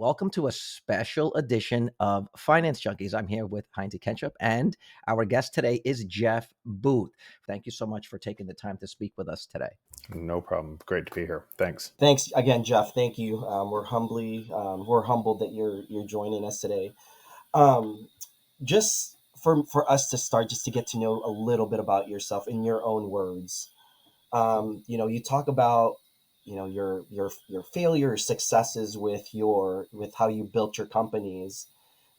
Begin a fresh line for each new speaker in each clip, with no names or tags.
Welcome to a special edition of Finance Junkies. I'm here with Heinz Ketchup, and our guest today is Jeff Booth. Thank you so much for taking the time to speak with us today.
No problem. Great to be here. Thanks.
Thanks again, Jeff. Thank you. We're humbled that you're joining us today. Um, just for us to start, just to get to know a little bit about yourself in your own words. You talk about your failure, successes with how you built your companies,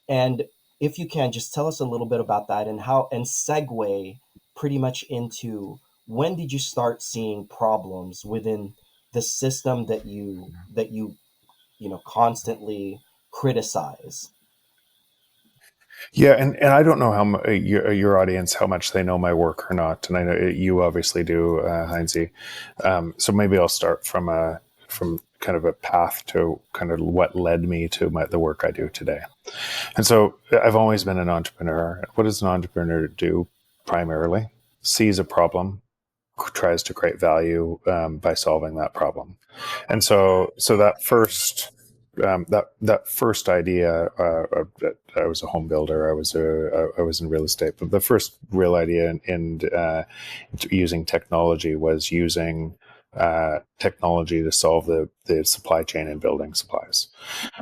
and if you can, just tell us a little bit about that and segue pretty much into when did you start seeing problems within the system that you constantly criticize.
Yeah, and I don't know your audience, how much they know my work or not, and I know you obviously do, Heinzie. So maybe I'll start from kind of a path to kind of what led me to the work I do today. And so I've always been an entrepreneur. What does an entrepreneur do primarily? Sees a problem, tries to create value by solving that problem. And so that first idea, I was a home builder. I was in real estate, but the first real idea in using technology was using technology to solve the supply chain in building supplies.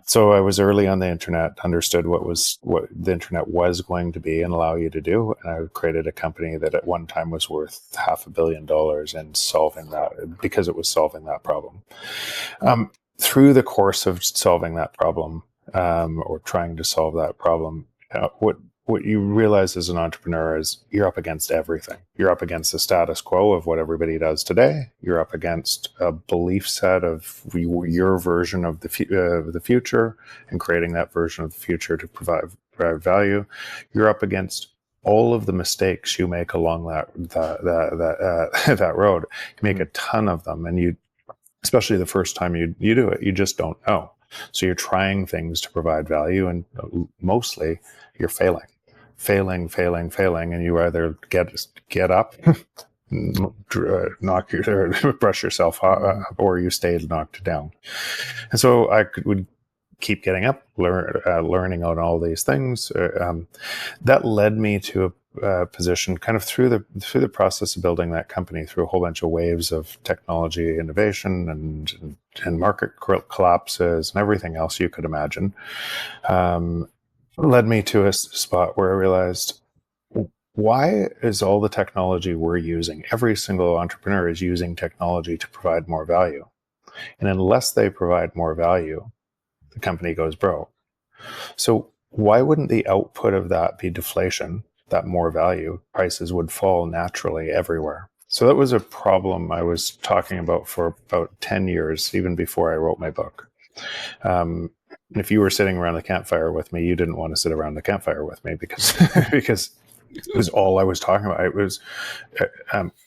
So I was early on the internet, understood what the internet was going to be and allow you to do, and I created a company that at one time was worth $500 million in solving that, because it was solving that problem. Through the course of solving that problem, or trying to solve that problem, what you realize as an entrepreneur is you're up against everything. You're up against the status quo of what everybody does today. You're up against a belief set of your version of the future and creating that version of the future to provide value. You're up against all of the mistakes you make along that road. You make a ton of them, and especially the first time you do it, you just don't know. So you're trying things to provide value, and mostly you're failing, and you either get up, brush yourself up, or you stay knocked down. And so I would keep getting up, learning on all these things. That led me to a position kind of through the process of building that company, through a whole bunch of waves of technology innovation and market collapses and everything else you could imagine, led me to a spot where I realized, why is all the technology we're using, every single entrepreneur is using technology to provide more value, and unless they provide more value, the company goes broke. So why wouldn't the output of that be deflation? That more value, prices would fall naturally everywhere. So that was a problem I was talking about for about 10 years, even before I wrote my book. If you were sitting around the campfire with me, you didn't want to sit around the campfire with me because it was all I was talking about. It was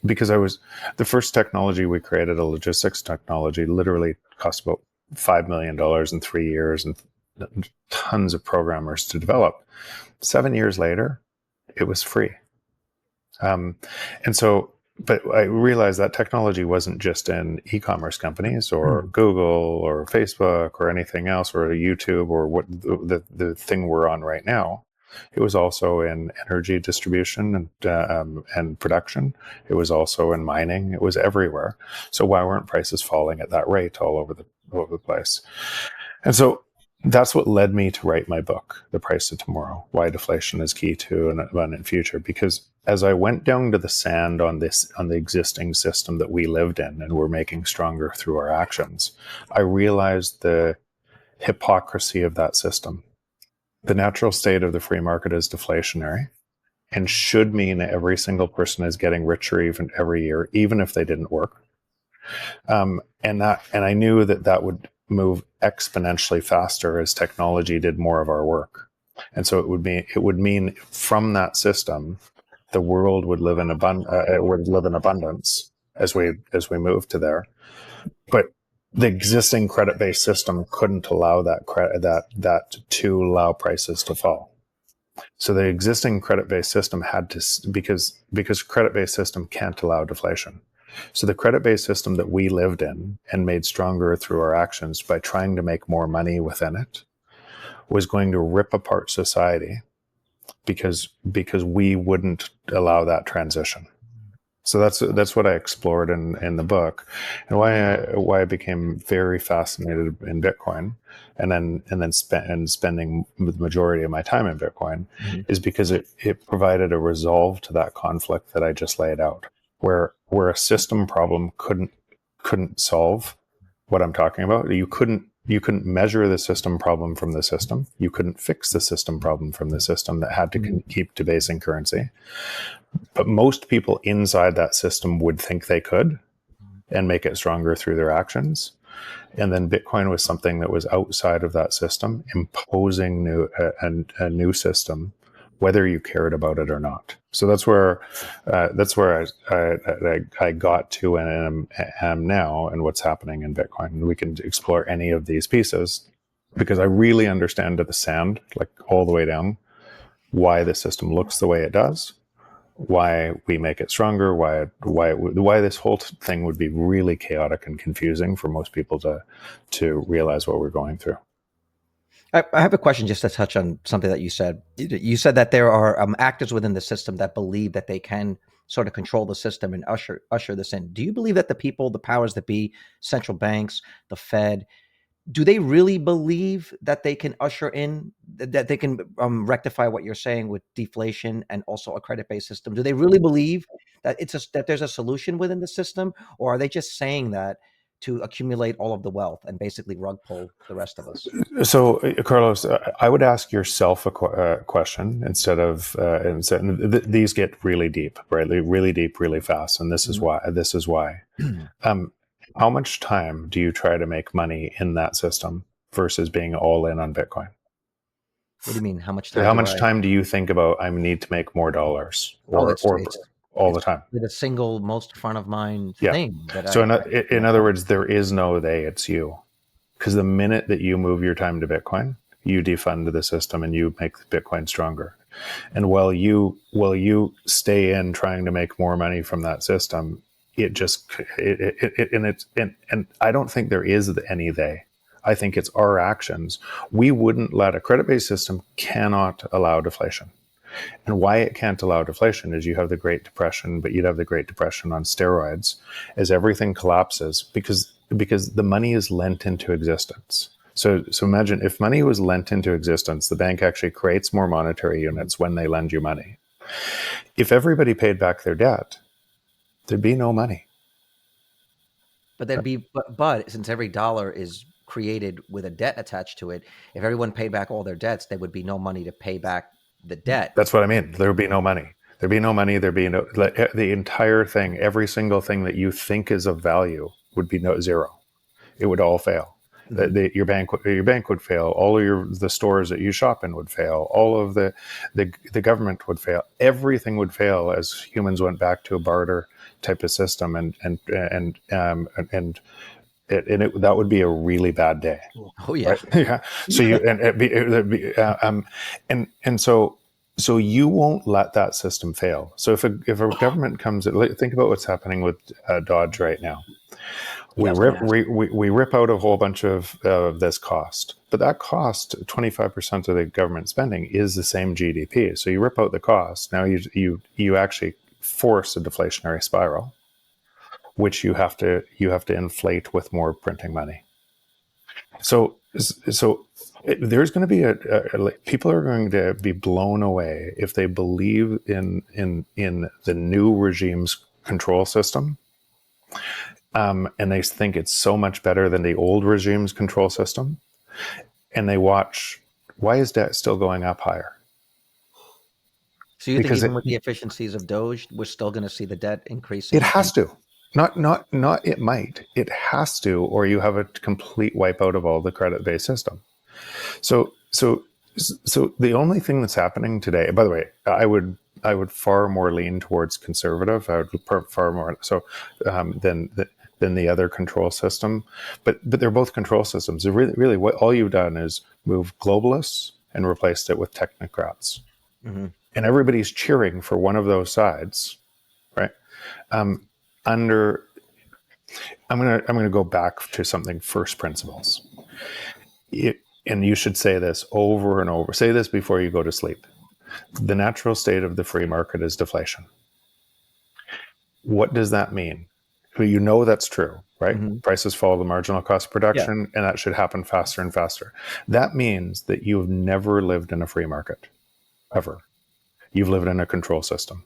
because the first technology we created, a logistics technology, literally cost about $5 million in 3 years and tons of programmers to develop. 7 years later, it was free. But I realized that technology wasn't just in e-commerce companies or Google or Facebook or anything else, or YouTube or what the thing we're on right now. It was also in energy distribution and production. It was also in mining. It was everywhere. So why weren't prices falling at that rate all over the place? And so that's what led me to write my book, The Price of Tomorrow, Why Deflation is Key to an Abundant Future. Because as I went down to the sand on the existing system that we lived in and were making stronger through our actions, I realized the hypocrisy of that system. The natural state of the free market is deflationary and should mean that every single person is getting richer even every year, even if they didn't work. And I knew that would move exponentially faster as technology did more of our work. And so it would mean from that system, the world would live in abundance as we move to there. But the existing credit-based system couldn't allow that to allow prices to fall. So the existing credit-based system had to, because credit-based system can't allow deflation. So the credit-based system that we lived in and made stronger through our actions by trying to make more money within it was going to rip apart society because we wouldn't allow that transition. So that's what I explored in the book, and why I became very fascinated in Bitcoin, and then spending the majority of my time in Bitcoin, is because it provided a resolve to that conflict that I just laid out, where a system problem couldn't solve what I'm talking about. You couldn't measure the system problem from the system. You couldn't fix the system problem from the system that had to keep debasing currency. But most people inside that system would think they could and make it stronger through their actions. And then Bitcoin was something that was outside of that system, imposing a new system, whether you cared about it or not. So that's where I got to and am now, and what's happening in Bitcoin. And we can explore any of these pieces because I really understand to the sand, like all the way down, why the system looks the way it does, why we make it stronger, why this whole thing would be really chaotic and confusing for most people to realize what we're going through.
I have a question just to touch on something that you said. You said that there are actors within the system that believe that they can sort of control the system and usher this in. Do you believe that the people, the powers that be, central banks, the Fed, do they really believe that they can usher in, that they can rectify what you're saying with deflation and also a credit-based system? Do they really believe that that there's a solution within the system, or are they just saying that to accumulate all of the wealth and basically rug pull the rest of us?
So, Carlos, I would ask yourself a question instead of these get really deep, right? Really deep, really fast, and this is why. How much time do you try to make money in that system versus being all in on Bitcoin?
What do you mean? How much time?
How much time do you think about I need to make more dollars, or all the time?
The single most front of mind thing that
So in other words, there is no they, it's you. Because the minute that you move your time to Bitcoin, you defund the system and you make Bitcoin stronger. And while you stay in trying to make more money from that system, and I don't think there is any they. I think it's our actions. We wouldn't let a credit-based system cannot allow deflation. And why it can't allow deflation is you have the Great Depression, but you'd have the Great Depression on steroids as everything collapses because the money is lent into existence. So imagine if money was lent into existence, the bank actually creates more monetary units when they lend you money. If everybody paid back their debt, there'd be no money.
But there'd be, but since every dollar is created with a debt attached to it, if everyone paid back all their debts, there would be no money to pay back the debt.
That's what I mean. There would be no money. There'd be no money. There'd be no, the entire thing, every single thing that you think is of value would be zero. It would all fail. Your bank would fail. All of the stores that you shop in would fail. All of the government would fail. Everything would fail as humans went back to a barter type of system, and that would be a really bad day.
Oh yeah,
right? Yeah. So so you won't let that system fail. So if a government comes, think about what's happening with Dodge right now. We rip out a whole bunch of this cost, but that cost, 25% of the government spending is the same GDP. So you rip out the cost. Now you actually force a deflationary spiral, which you have to inflate with more printing money. So there's going to be people are going to be blown away if they believe in the new regime's control system. And they think it's so much better than the old regime's control system. And they watch, why is debt still going up higher?
So you think even with the efficiencies of Doge, we're still going to see the debt increasing?
It has to. Not it might. It has to, or you have a complete wipeout of all the credit-based system. So the only thing that's happening today, by the way, I would far more lean towards conservative. I would far more than the other control system. But they're both control systems. Really, what all you've done is move globalists and replaced it with technocrats. Mm-hmm. And everybody's cheering for one of those sides, right? Under I'm gonna go back to something first principles. And you should say this over and over. Say this before you go to sleep. The natural state of the free market is deflation. What does that mean? Well, you know that's true, right?
Mm-hmm.
Prices follow the marginal cost of production, and that should happen faster and faster. That means that you've never lived in a free market, ever. You've lived in a control system.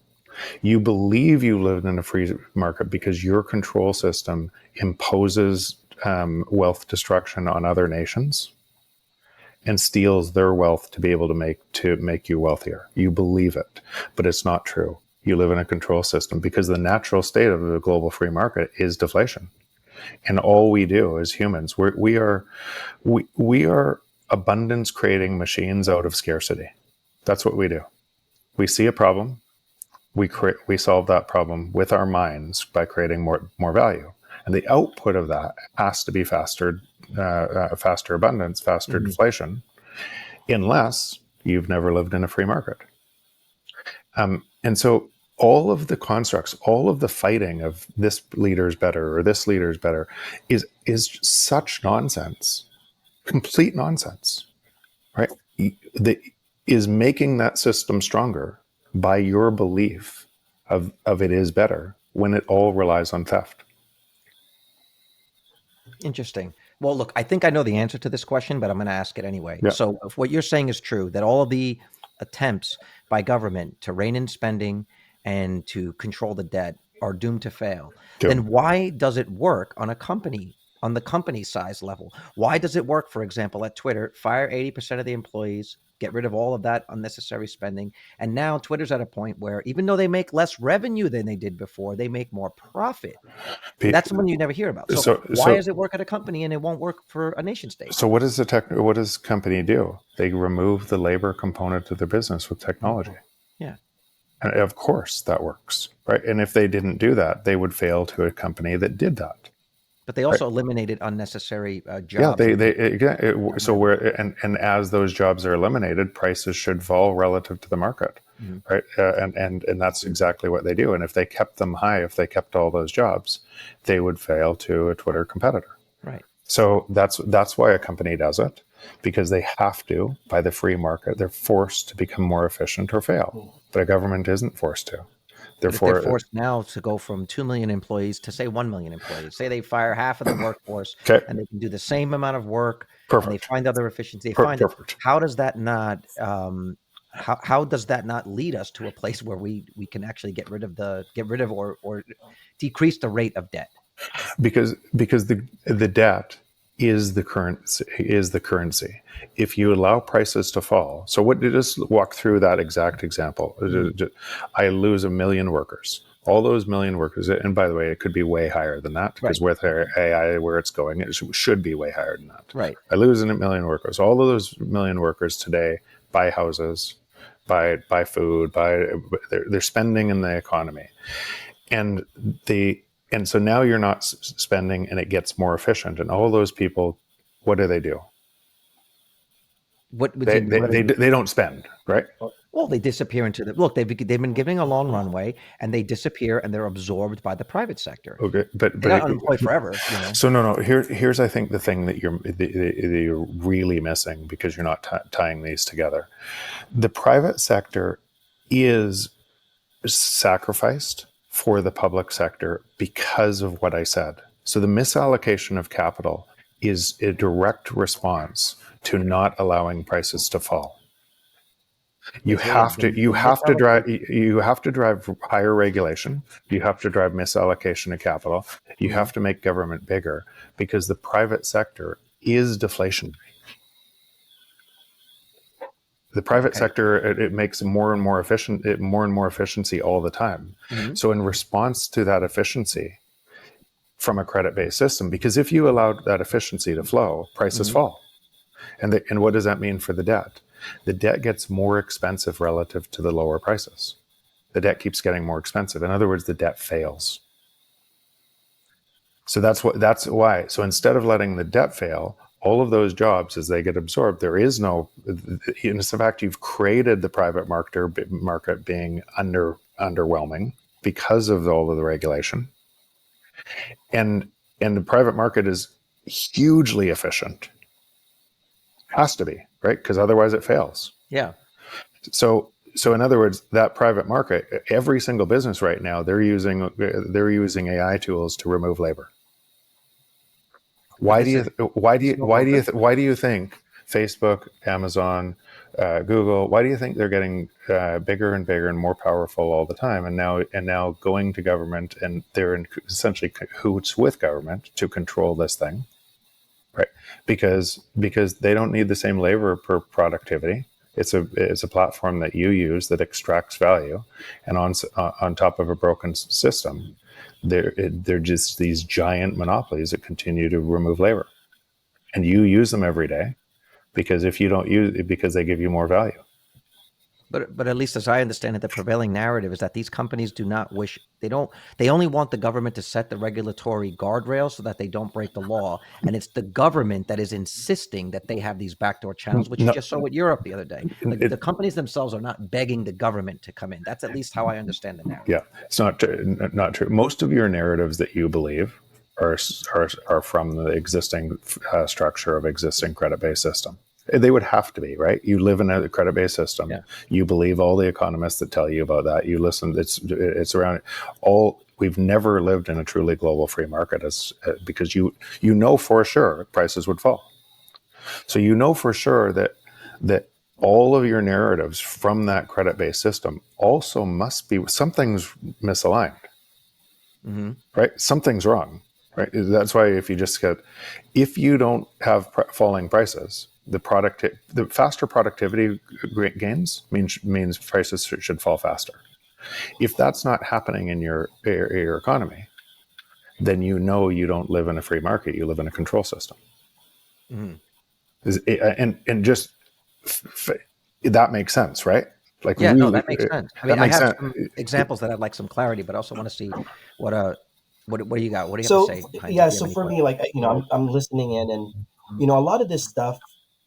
You believe you lived in a free market because your control system imposes wealth destruction on other nations and steals their wealth to be able to make you wealthier. You believe it, but it's not true. You live in a control system because the natural state of the global free market is deflation. And all we do as humans, we are abundance creating machines out of scarcity. That's what we do. We see a problem, we solve that problem with our minds by creating more value. And the output of that has to be faster abundance, faster deflation, unless you've never lived in a free market. And so all of the constructs, all of the fighting of this leader's better or this leader's better is such nonsense, complete nonsense, right? Is making that system stronger by your belief of it is better when it all relies on theft.
Interesting. Well, look, I think I know the answer to this question, but I'm going to ask it anyway.
Yeah.
So if what you're saying is true, that all of the attempts by government to rein in spending and to control the debt are doomed to fail, then why does it work on the company size level? Why does it work, for example, at Twitter, fire 80% of the employees, get rid of all of that unnecessary spending. And now Twitter's at a point where even though they make less revenue than they did before, they make more profit. And that's something you never hear about. So why does it work at a company and it won't work for a nation state?
So what does the company do? They remove the labor component of their business with technology.
Yeah.
And of course that works, right? And if they didn't do that, they would fail to a company that did that.
But they also eliminated unnecessary jobs.
Yeah, and as those jobs are eliminated, prices should fall relative to the market, right? And that's exactly what they do. And if they kept them high, if they kept all those jobs, they would fail to a Twitter competitor.
Right.
So that's why a company does it, because they have to by the free market. They're forced to become more efficient or fail. But a government isn't forced to.
Therefore, they're forced now to go from 2 million employees to say 1 million employees. Say they fire half of the workforce, and they can do the same amount of work. Perfect. And they find other efficiency. How does that not? How does that not lead us to a place where we can actually get rid of or decrease the rate of debt?
Because the debt is the currency. If you allow prices to fall, so just walk through that exact example. I lose 1 million workers. All those million workers, and by the way, it could be way higher than that, because with AI, where it's going, it should be way higher than that.
Right.
I lose 1 million workers. All of those million workers today buy houses, buy food, they're spending in the economy, and so now you're not spending, and it gets more efficient. And all those people, what do? They don't spend, right?
Well, they disappear into they've been giving a long runway, and they disappear, and they're absorbed by the private sector.
Okay, but
they're not unemployed forever.
So no. Here's I think the thing that you're really missing, because you're not tying these together. The private sector is sacrificed for the public sector because of what I said. So the misallocation of capital is a direct response to not allowing prices to fall. You have to drive higher regulation. You have to drive misallocation of capital. You have to make government bigger, because the private sector is deflationary. The private sector, it makes more and more efficiency all the time. So in response to that efficiency from a credit-based system, because if you allowed that efficiency to flow, prices fall. And what does that mean for the debt? The debt gets more expensive relative to the lower prices. The debt keeps getting more expensive. In other words, the debt fails. So that's why. So instead of letting the debt fail, all of those jobs, as they get absorbed, there is no, in fact, you've created the private market being underwhelming because of all of the regulation. And And the private market is hugely efficient. Has to be, right? Because otherwise it fails.
Yeah.
So in other words, that private market, every single business right now, they're using AI tools to remove labor.
But this is
Why do you think Facebook, Amazon, Google? Why do you think they're getting bigger and bigger and more powerful all the time? And now going to government, and they're in essentially cahoots with government to control this thing, right? Because they don't need the same labor per productivity. It's a platform that you use that extracts value, and on top of a broken system, they're just these giant monopolies that continue to remove labor, and you use them every day because if you don't use it, because they give you more value.
But at least as I understand it, the prevailing narrative is that these companies do not wish, they only want the government to set the regulatory guardrails so that they don't break the law. And it's the government that is insisting that they have these backdoor channels, which you just saw with Europe the other day. Like the companies themselves are not begging the government to come in. That's at least how I understand the narrative.
Yeah, it's not true. Most of your narratives that you believe are from the existing structure of existing credit-based system. They would have to be, right? You live in a credit-based system.
Yeah.
You believe all the economists that tell you about that. You listen. It's around all. We've never lived in a truly global free market, because you know for sure prices would fall. So you know for sure that all of your narratives from that credit-based system also must be, something's misaligned, right? Something's wrong, right? That's why if you don't have falling prices, the faster productivity gains means prices should fall faster. If that's not happening in your economy, then you know you don't live in a free market. You live in a control system. And just that makes sense, right? Like,
Yeah,
really,
no, that makes sense. I mean, I have some
sense.
examples that I'd like some clarity, but I also want to see what do you got? What do you have
So
to say, Heinz, if
yeah,
you have
so
any
for
questions?
me, like, I'm listening in, and a lot of this stuff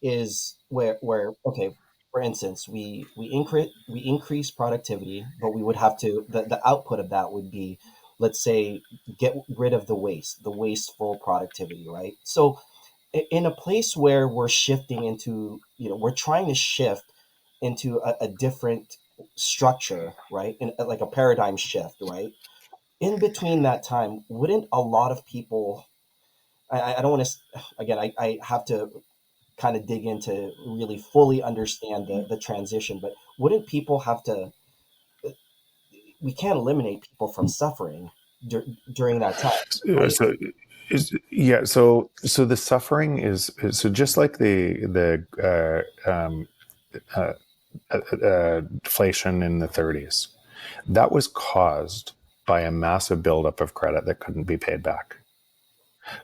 is where okay, for instance, we increase productivity, but we would have to, the output of that would be, let's say, get rid of the wasteful productivity, right? So in a place where we're shifting into, we're trying to shift into a different structure, right? In like a paradigm shift, right? In between that time, wouldn't a lot of people, I don't want to, again, I have to kind of dig into really fully understand the transition, but wouldn't people have to, we can't eliminate people from suffering during that time, right?
So so the suffering is so just like the deflation in the 30s, that was caused by a massive buildup of credit that couldn't be paid back.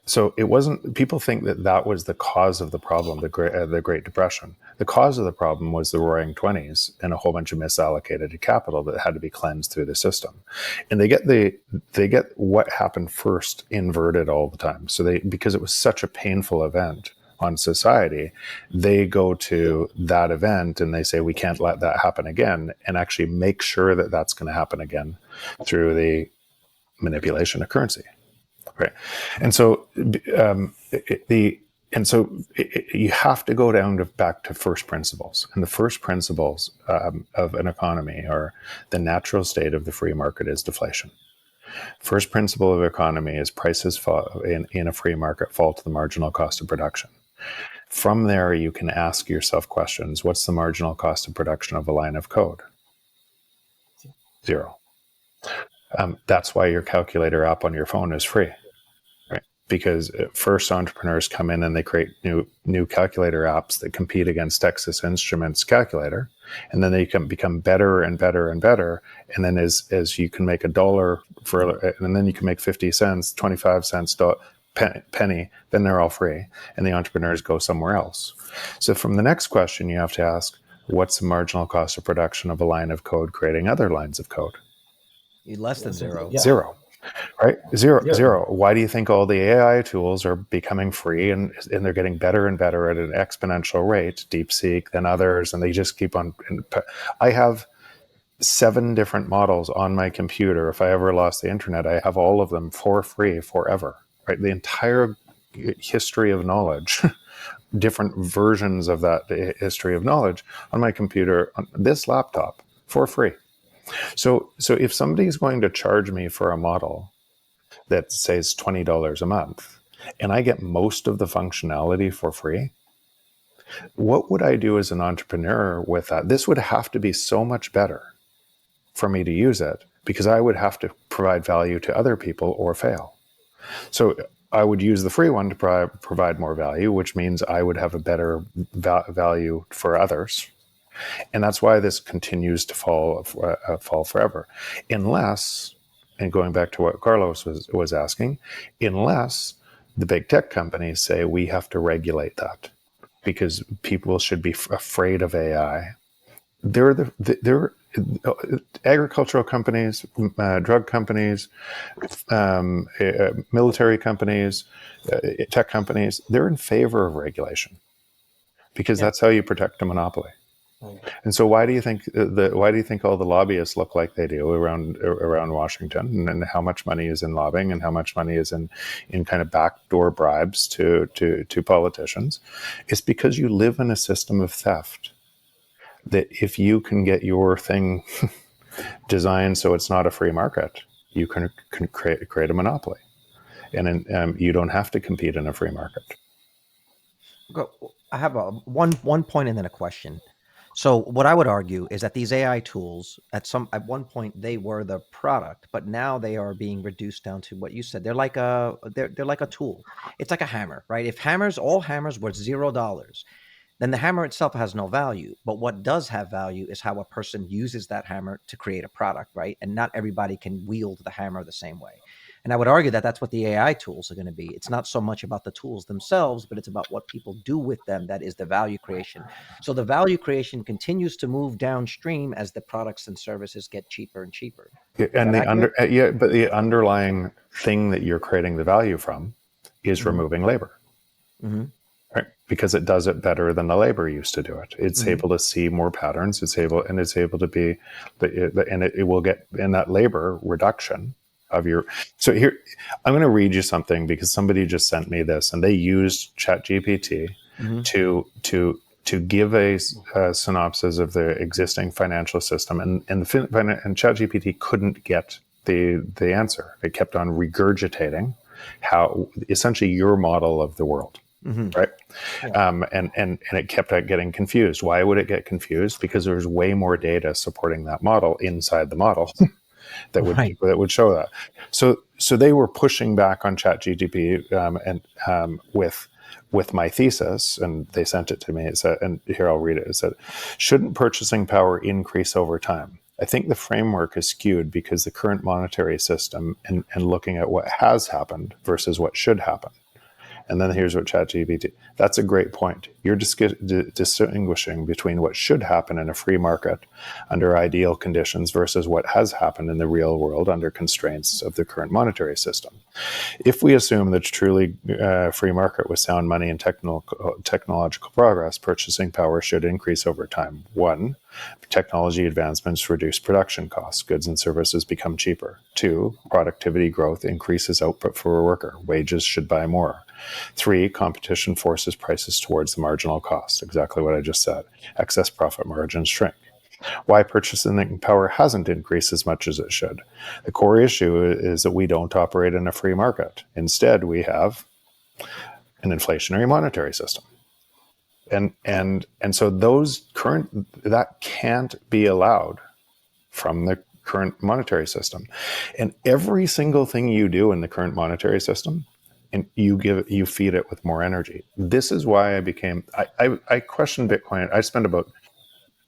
So it wasn't. People think that was the cause of the problem, the Great Depression. The cause of the problem was the Roaring '20s and a whole bunch of misallocated capital that had to be cleansed through the system. And they get what happened first inverted all the time. So because it was such a painful event on society, they go to that event and they say, we can't let that happen again, and actually make sure that that's going to happen again through the manipulation of currency. Right, and so you have to go back to first principles, and the first principles of an economy, or the natural state of the free market, is deflation. First principle of economy is prices fall in a free market fall to the marginal cost of production. From there, you can ask yourself questions: what's the marginal cost of production of a line of code? 0. That's why your calculator app on your phone is free. Because first entrepreneurs come in and they create new calculator apps that compete against Texas Instruments calculator, and then they can become better and better and better. And then as you can make $1 and then you can make 50 cents, 25 cents, penny, then they're all free, and the entrepreneurs go somewhere else. So from the next question, you have to ask, what's the marginal cost of production of a line of code creating other lines of code?
Less than 0.
Yeah.
0. Right? Zero. Why do you think all the AI tools are becoming free and they're getting better and better at an exponential rate? DeepSeek, then others, and they just keep on. I have 7 different models on my computer. If I ever lost the internet, I have all of them for free forever. right? The entire history of knowledge, different versions of that history of knowledge on my computer, on this laptop, for free. So if somebody's going to charge me for a model that says $20 a month, and I get most of the functionality for free, what would I do as an entrepreneur with that? This would have to be so much better for me to use it, because I would have to provide value to other people or fail. So I would use the free one to provide more value, which means I would have a better value for others. And that's why this continues to fall forever. Unless, and going back to what Carlos was asking, unless the big tech companies say we have to regulate that because people should be afraid of AI. They're agricultural companies, drug companies, military companies, tech companies. They're in favor of regulation because that's how you protect a monopoly.
Right.
And so, why do you think all the lobbyists look like they do around Washington, and how much money is in lobbying, and how much money is in kind of backdoor bribes to politicians? It's because you live in a system of theft. That if you can get your thing designed so it's not a free market, you can create a monopoly, and you don't have to compete in a free market.
I have one point and then a question. So what I would argue is that these AI tools, at one point they were the product, but now they are being reduced down to what you said. They're like a tool. It's like a hammer, right? If all hammers were $0, then the hammer itself has no value. But what does have value is how a person uses that hammer to create a product, right? And not everybody can wield the hammer the same way. And I would argue that that's what the AI tools are going to be. It's not so much about the tools themselves, but it's about what people do with them that is the value creation. So the value creation continues to move downstream as the products and services get cheaper and cheaper.
And but the underlying thing that you're creating the value from is removing labor.
Mm-hmm.
Right? Because it does it better than the labor used to do it. It's able to see more patterns. It's able to be, and it will get in that labor reduction of your. So here, I'm going to read you something because somebody just sent me this, and they used ChatGPT to give a synopsis of the existing financial system, and ChatGPT couldn't get the answer. It kept on regurgitating how essentially your model of the world. Mm-hmm. Right. Yeah. And it kept getting confused. Why would it get confused? Because there's way more data supporting that model inside the model that would show that. So they were pushing back on ChatGPT with my thesis, and they sent it to me. It said, and here I'll read it. It said, shouldn't purchasing power increase over time? I think the framework is skewed because the current monetary system and looking at what has happened versus what should happen. And then here's what ChatGPT. That's a great point. You're distinguishing between what should happen in a free market under ideal conditions versus what has happened in the real world under constraints of the current monetary system. If we assume that truly free market with sound money and technological progress, purchasing power should increase over time. 1, technology advancements reduce production costs. Goods and services become cheaper. 2, productivity growth increases output for a worker. Wages should buy more. 3, competition forces prices towards the marginal cost. Exactly what I just said. Excess profit margins shrink. Why purchasing power hasn't increased as much as it should? The core issue is that we don't operate in a free market. Instead, we have an inflationary monetary system. And so that can't be allowed from the current monetary system. And every single thing you do in the current monetary system, and you feed it with more energy. This is why I questioned Bitcoin. I spent about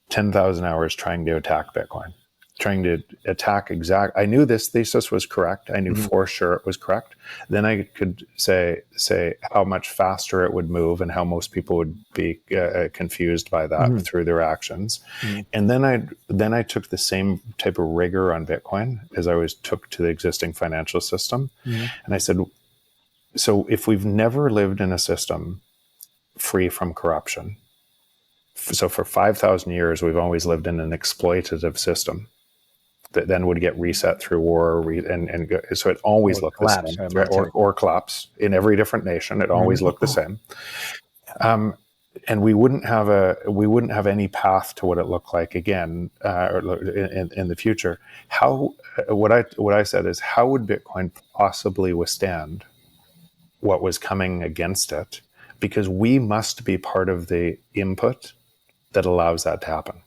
10,000 hours trying to attack Bitcoin, trying to attack I knew this thesis was correct. I knew for sure it was correct. Then I could say how much faster it would move and how most people would be confused by that through their actions. And then I took the same type of rigor on Bitcoin as I always took to the existing financial system. And I said, so if we've never lived in a system free from corruption, so for 5,000 years, we've always lived in an exploitative system that then would get reset through war, so it always looked the
collapse,
same, right? Or collapse in every different nation. It always looked the same. And we wouldn't have any path to what it looked like again in the future. What I said is, how would Bitcoin possibly withstand what was coming against it? Because we must be part of the input that allows that to happen,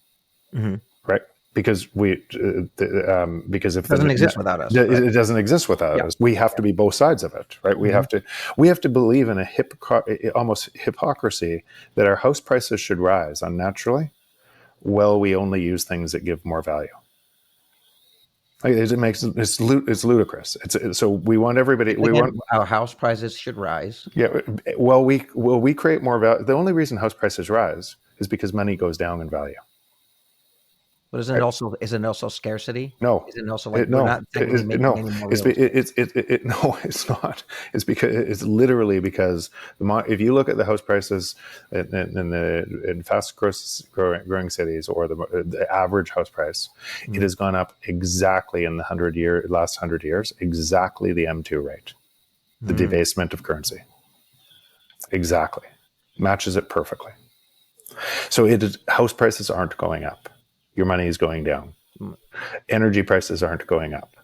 right? Because because if
It doesn't exist without us.
it doesn't exist without us. We have to be both sides of it, right? We have to believe in almost hypocrisy that our house prices should rise unnaturally. Well, we only use things that give more value. It's ludicrous. So we want everybody. We want
our house prices should rise.
Yeah. Well, we create more value. The only reason house prices rise is because money goes down in value.
But isn't it also scarcity?
No.
Isn't it also like
no.
we're not technically making any more real estate?
No, it's not. It's because it's literally because if you look at the house prices in fast growing cities, or the average house price, it has gone up exactly in the last 100 years, exactly the M2 rate, the debasement of currency. Exactly. Matches it perfectly. So house prices aren't going up. Your money is going down. Energy prices aren't going up.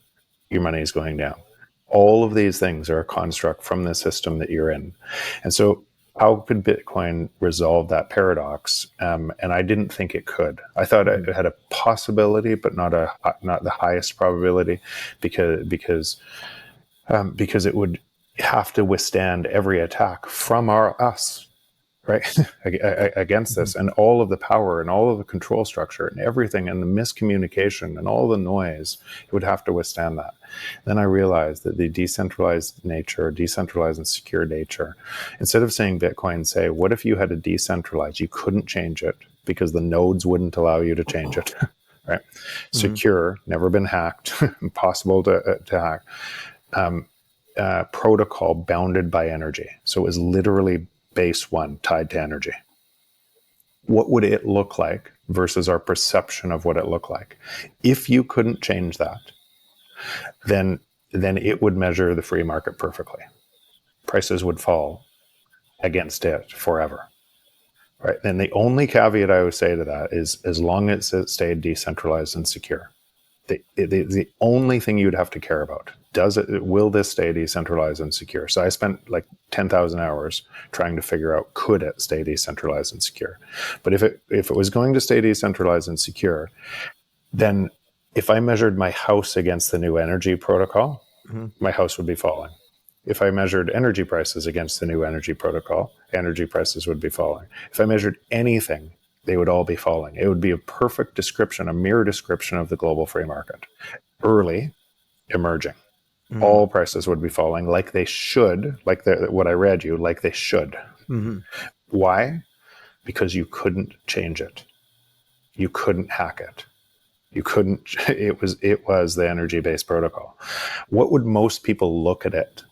Your money is going down. All of these things are a construct from the system that you're in. And so how could Bitcoin resolve that paradox? And I didn't think it could. I thought it had a possibility, but not the highest probability, because it would have to withstand every attack from us. Right, against this, and all of the power and all of the control structure and everything, and the miscommunication and all the noise, it would have to withstand that. Then I realized that the decentralized and secure nature, instead of saying Bitcoin, say, what if you had a decentralized, you couldn't change it because the nodes wouldn't allow you to change it, right? Secure, never been hacked, impossible to hack, protocol bounded by energy. So it was literally base one tied to energy. What would it look like versus our perception of what it looked like? If you couldn't change that, then it would measure the free market perfectly. Prices would fall against it forever. Right? And the only caveat I would say to that is, as long as it stayed decentralized and secure. The only thing you'd have to care about, will this stay decentralized and secure? So I spent like 10,000 hours trying to figure out, could it stay decentralized and secure? But if it was going to stay decentralized and secure, then if I measured my house against the new energy protocol, my house would be falling. If I measured energy prices against the new energy protocol, energy prices would be falling. If I measured anything, they would all be falling. It would be a perfect description, a mirror description of the global free market. Early, emerging. All prices would be falling like they should, like what I read you, like they should. Why? Because you couldn't change it. You couldn't hack it. You couldn't, it was the energy-based protocol. What would most people look at it?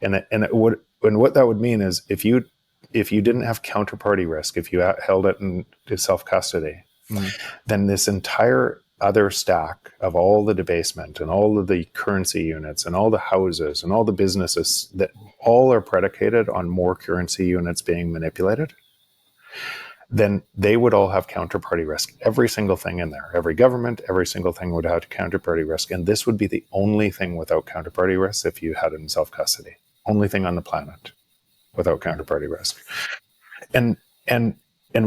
And what that would mean is, if you didn't have counterparty risk, if you held it in self-custody, then this entire other stack of all the debasement and all of the currency units and all the houses and all the businesses that all are predicated on more currency units being manipulated, then they would all have counterparty risk. Every single thing in there, every government, every single thing would have counterparty risk. And this would be the only thing without counterparty risk if you had it in self-custody. Only thing on the planet without counterparty risk. And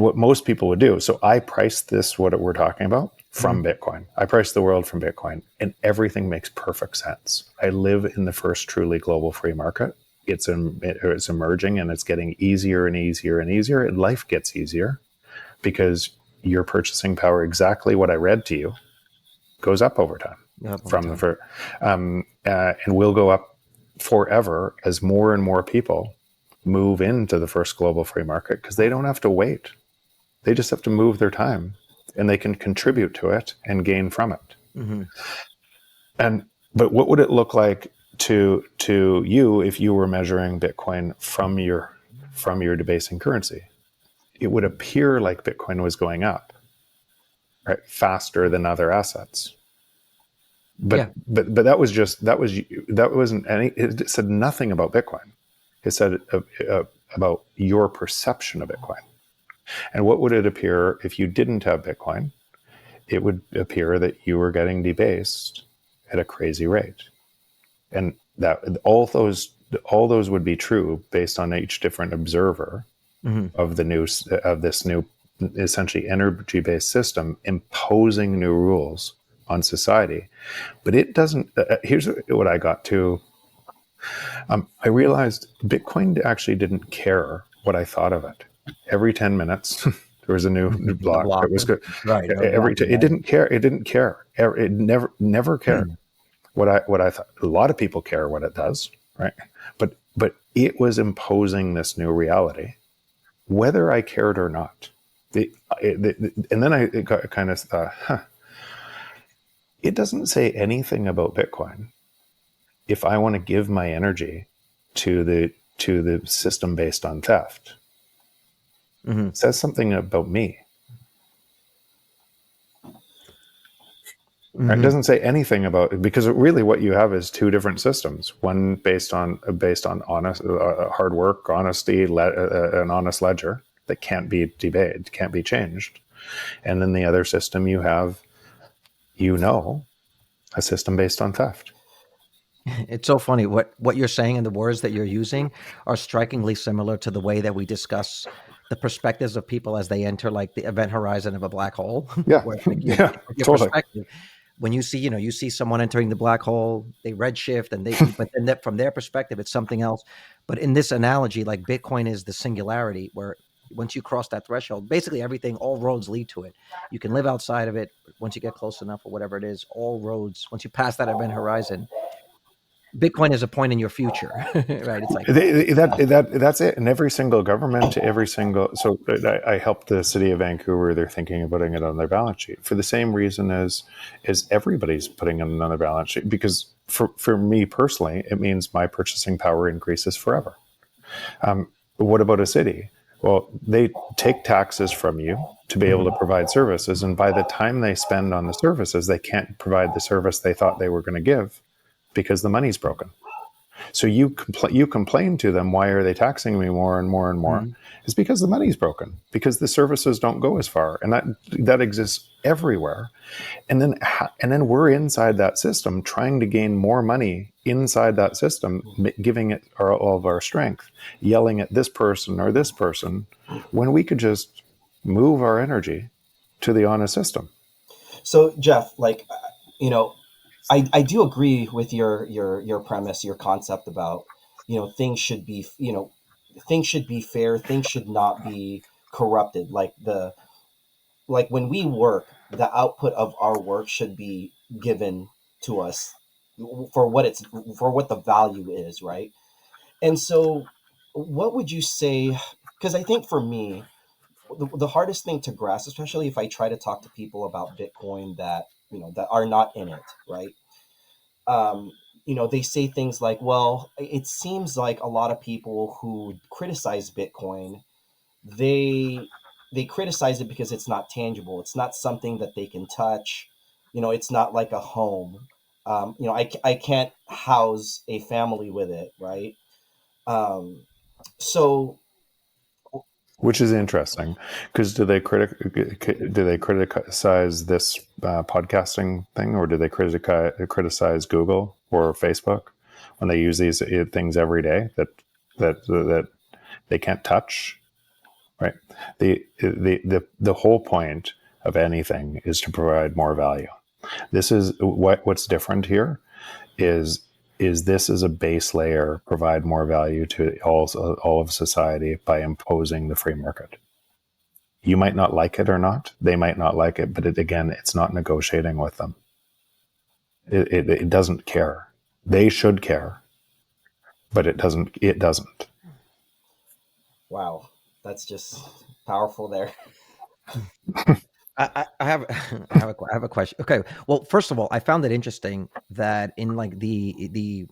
what most people would do, so I priced this, what we're talking about, from Bitcoin. I priced the world from Bitcoin, and everything makes perfect sense. I live in the first truly global free market. It's emerging, and it's getting easier and easier and easier, and life gets easier because your purchasing power, exactly what I read to you, goes up over time. And will go up forever as more and more people move into the first global free market, because they don't have to wait. They just have to move their time, and they can contribute to it and gain from it. But what would it look like to you if you were measuring Bitcoin from your debasing currency? It would appear like Bitcoin was going up, right, faster than other assets.
Yeah.
but that wasn't any. It said nothing about Bitcoin. It said about your perception of Bitcoin. And what would it appear if you didn't have Bitcoin? It would appear that you were getting debased at a crazy rate, and that all those would be true based on each different observer of this new essentially energy based system imposing new rules on society. But it doesn't. Here's what I got to. I realized Bitcoin actually didn't care what I thought of it. Every 10 minutes, there was a new
A
block. It
block.
was good.
Right. No
Every
blocking,
it
right?
didn't care. It didn't care. It never cared. What I thought, a lot of people care what it does, right? But it was imposing this new reality, whether I cared or not. And then I kind of thought, it doesn't say anything about Bitcoin. If I want to give my energy to the system based on theft, it says something about me. Right? It doesn't say anything about it, because really what you have is two different systems. One based on honest hard work, honesty, an honest ledger that can't be debated, can't be changed, and then the other system you have, a system based on theft.
It's so funny what you're saying and the words that you're using are strikingly similar to the way that we discuss the perspectives of people as they enter like the event horizon of a black hole.
Yeah,
Where like your
totally.
perspective, when you see someone entering the black hole, they redshift and but then from their perspective, it's something else. But in this analogy, like Bitcoin is the singularity where once you cross that threshold, basically everything, all roads lead to it. You can live outside of it once you get close enough or whatever it is, all roads, once you pass that event horizon, Bitcoin is a point in your future, right? It's like
that's it. And every single government, so I helped the city of Vancouver. They're thinking of putting it on their balance sheet for the same reason as everybody's putting it on their balance sheet. Because for me personally, it means my purchasing power increases forever. What about a city? Well, they take taxes from you to be able to provide services, and by the time they spend on the services, they can't provide the service they thought they were going to give because the money's broken. So you complain to them, why are they taxing me more and more and more? It's because the money's broken, because the services don't go as far, and that exists everywhere. And then we're inside that system trying to gain more money inside that system, giving it all of our strength, yelling at this person or this person, when we could just move our energy to the honest system.
So Jeff, like, I do agree with your premise, your concept about, things should be, things should be fair, things should not be corrupted. Like when we work, the output of our work should be given to us for what the value is, right? And so what would you say, because I think for me, the hardest thing to grasp, especially if I try to talk to people about Bitcoin that, that are not in it, right? um, they say things like, well, it seems like a lot of people who criticize Bitcoin, they they criticize it because it's not tangible. It's not something that they can touch. It's not like a home. I can't house a family with it, right? Um, so
Which is interesting, because do they criticize this podcasting thing, or do they criticize Google or Facebook when they use these things every day that they can't touch? Right. The whole point of anything is to provide more value. This is what's different here is this is a base layer, provide more value to all of society by imposing the free market. You might not like it or not, they might not like it, but it's not negotiating with them. It doesn't care. They should care, but it doesn't.
wow, that's just powerful there.
I have I have a question. Okay, well, first of all, I found it interesting that in like the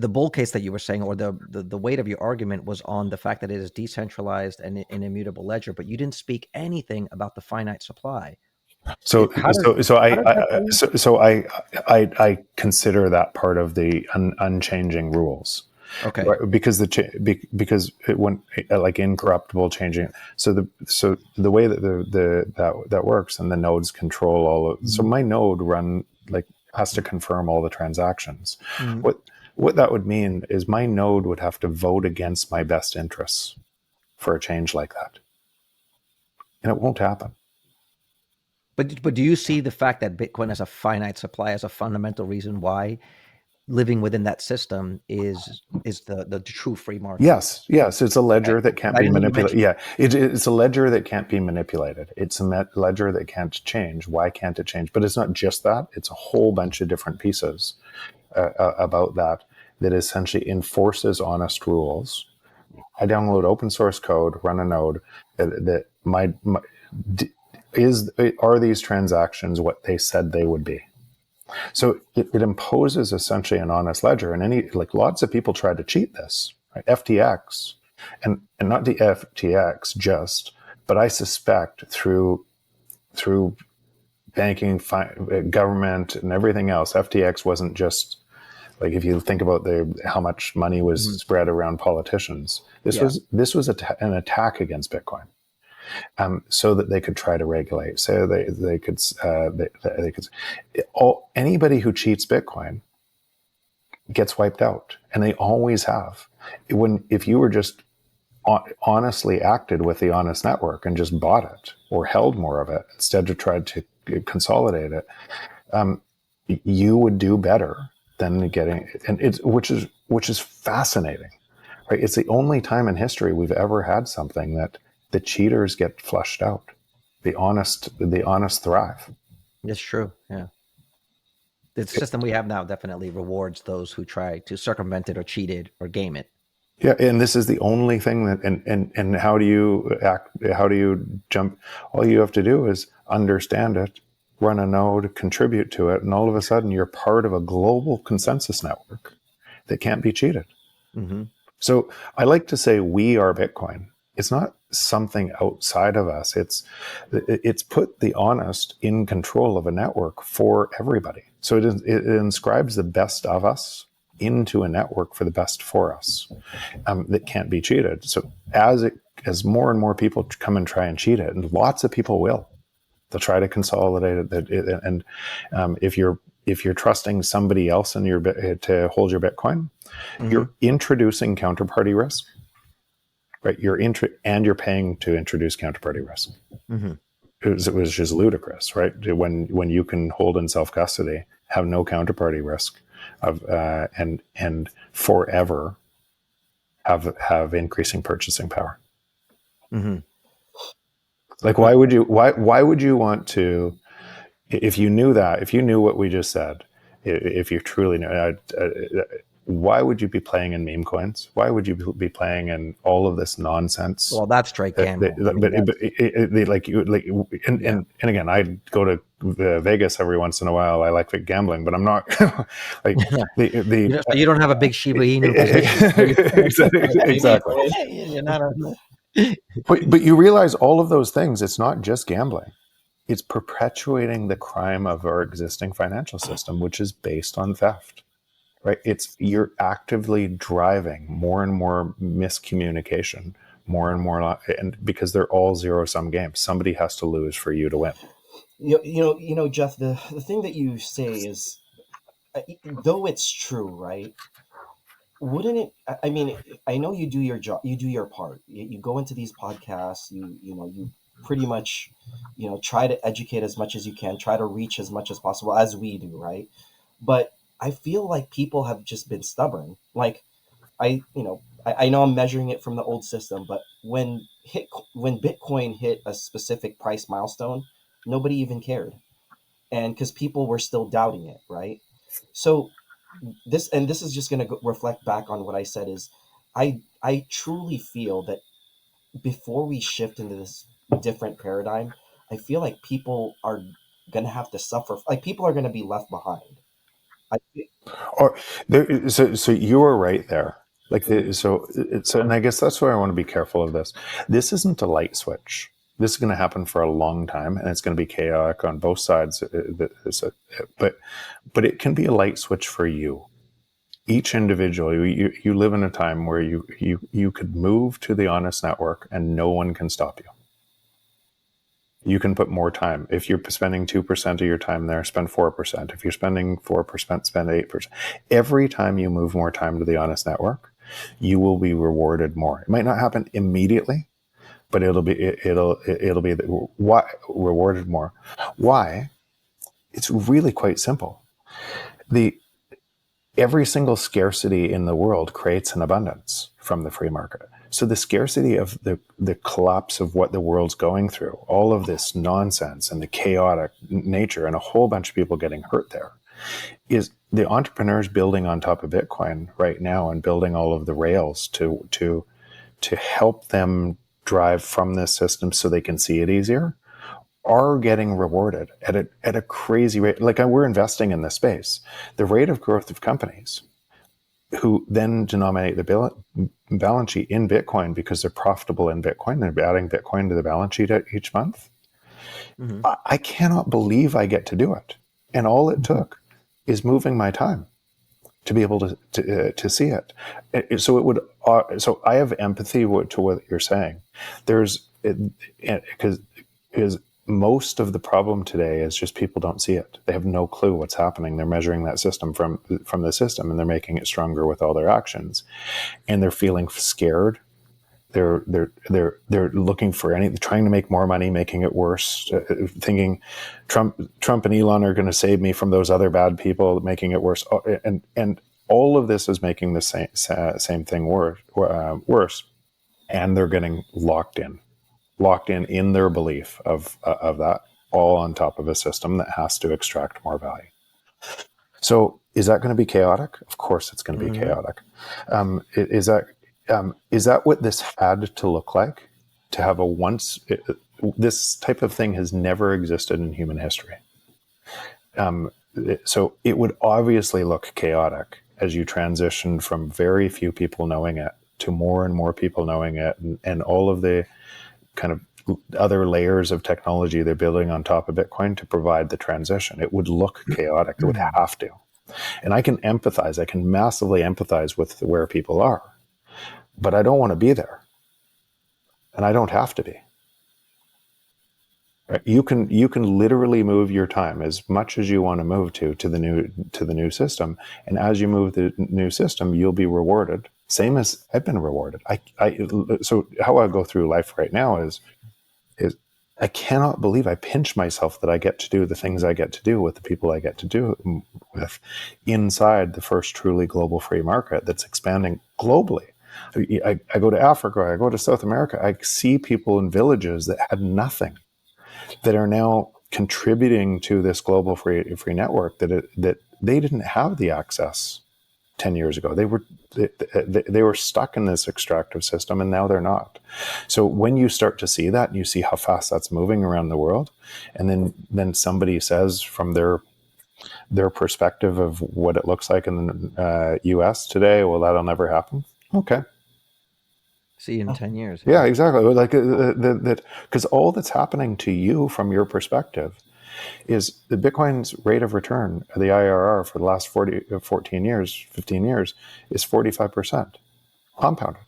bull case that you were saying, or the weight of your argument was on the fact that it is decentralized and an immutable ledger, but you didn't speak anything about the finite supply.
So,
How does
so, so
how does that
I
play?
so, so I consider that part of the unchanging rules,
Okay.
right? Because because it went like incorruptible changing. So the way that that works, and the nodes control all of. So
Mhm.
my node has to confirm all the transactions.
Mhm.
What that would mean is my node would have to vote against my best interests for a change like that, and it won't happen.
But do you see the fact that Bitcoin has a finite supply as a fundamental reason why living within that system is the true free market?
Yes, it's a
Okay.
ledger that can't
I
be
didn't think you
manipulated.
mentioned
Yeah, it's a ledger that can't be manipulated. It's a ledger that can't change. Why can't it change? But it's not just that. It's a whole bunch of different pieces about that essentially enforces honest rules. I download open source code, run a node that are these transactions what they said they would be? So it imposes essentially an honest ledger, and lots of people try to cheat this. Right? FTX, and not the FTX just, but I suspect through banking, government, and everything else, FTX wasn't just like, if you think about how much money was
Mhm.
spread around politicians.
Yeah.
This was an attack against Bitcoin. So that they could try to regulate. So they could anybody who cheats Bitcoin gets wiped out, and they always have. If you were just honestly acted with the honest network and just bought it or held more of it instead of tried to consolidate it, you would do better than getting, and it's which is fascinating, right? It's the only time in history we've ever had something that the cheaters get flushed out, the honest thrive.
It's true. Yeah. The system we have now definitely rewards those who try to circumvent it or cheat it or game it.
Yeah, and this is the only thing that, and how do you act? How do you jump? All you have to do is understand it, run a node, contribute to it, and all of a sudden you're part of a global consensus network that can't be cheated.
Mm-hmm.
So I like to say we are Bitcoin. It's not something outside of us. It's put the honest in control of a network for everybody. So it inscribes the best of us into a network for the best for us, that can't be cheated. So as more and more people come and try and cheat it, and lots of people will, they'll try to consolidate it. And if you're trusting somebody else in to hold your Bitcoin,
Mm-hmm.
you're introducing counterparty risk, right? And you're paying to introduce counterparty risk.
Mm-hmm.
It was just ludicrous, right? When you can hold in self custody, have no counterparty risk, and forever have increasing purchasing power.
Mm-hmm.
Like, why would you want to, if you knew what we just said, if you truly know, why would you be playing in meme coins? Why would you be playing in all of this nonsense?
Well, that's straight gambling.
And again, I go to Vegas every once in a while. I like gambling, but I'm not like
you don't have a big Shiba Inu position.
exactly.
You're not
But you realize all of those things. It's not just gambling. It's perpetuating the crime of our existing financial system, which is based on theft. Right? You're actively driving more and more miscommunication, more and more, and because they're all zero-sum games, somebody has to lose for you to win.
Jeff. The thing that you say is, though it's true, right? Wouldn't it? I mean, I know you do your job, you do your part. You go into these podcasts, you pretty much, try to educate as much as you can, try to reach as much as possible, as we do, right? But I feel like people have just been stubborn. Like, I know I'm measuring it from the old system, but when Bitcoin hit a specific price milestone, nobody even cared, and because people were still doubting it, right? So this is just going to reflect back on what I said is, I truly feel that before we shift into this different paradigm, I feel like people are going to have to suffer. Like, people are going to be left behind. I,
Or so you were right there. And I guess that's why I want to be careful of this. This isn't a light switch. This is going to happen for a long time, and it's going to be chaotic on both sides. But it can be a light switch for you. Each individual, you live in a time where you could move to the honest network and no one can stop you. You can put more time. If you're spending 2% of your time there, spend 4%. If you're spending 4%, spend 8%. Every time you move more time to the honest network, you will be rewarded more. It might not happen immediately, but it'll be rewarded more. Why? It's really quite simple. Every single scarcity in the world creates an abundance from the free market. So the scarcity of the collapse of what the world's going through, all of this nonsense and the chaotic nature and a whole bunch of people getting hurt there, is the entrepreneurs building on top of Bitcoin right now and building all of the rails to help them drive from this system so they can see it easier, are getting rewarded at a crazy rate. Like, we're investing in this space. The rate of growth of companies who then denominate the balance sheet in Bitcoin because they're profitable in Bitcoin, they're adding Bitcoin to the balance sheet each month. Mm-hmm. I cannot believe I get to do it. And all it took is moving my time to be able to see it. So I have empathy to what you're saying. Because most of the problem today is just people don't see it. They have no clue what's happening. They're measuring that system from the system, and they're making it stronger with all their actions. And they're feeling scared. They're looking for trying to make more money, making it worse, thinking Trump and Elon are going to save me from those other bad people, making it worse. And all of this is making the same thing worse. And they're getting locked in their belief of that, all on top of a system that has to extract more value. So is that going to be chaotic? Of course it's going to be chaotic. Is that what this had to look like? To have this type of thing has never existed in human history. So it would obviously look chaotic as you transition from very few people knowing it to more and more people knowing it, and all of the kind of other layers of technology they're building on top of Bitcoin to provide the transition. It would look chaotic. It would have to. And I can massively empathize with where people are, but I don't want to be there. And I don't have to be. Right? You can literally move your time as much as you want to move to the new system. And as you move the new system, you'll be rewarded. Same as I've been rewarded. So how I go through life right now is I cannot believe I pinch myself that I get to do the things I get to do with the people I get to do with inside the first truly global free market that's expanding globally. I go to Africa, I go to South America, I see people in villages that had nothing that are now contributing to this global free network that they didn't have the access 10 years ago. They were stuck in this extractive system, and now they're not. So when you start to see that and you see how fast that's moving around the world, and then somebody says from their perspective of what it looks like in the US today, well, that'll never happen. Okay.
See you in 10 years.
Yeah, exactly. Like that, because all that's happening to you from your perspective is the Bitcoin's rate of return, the IRR for the last 15 years, is 45% compounded.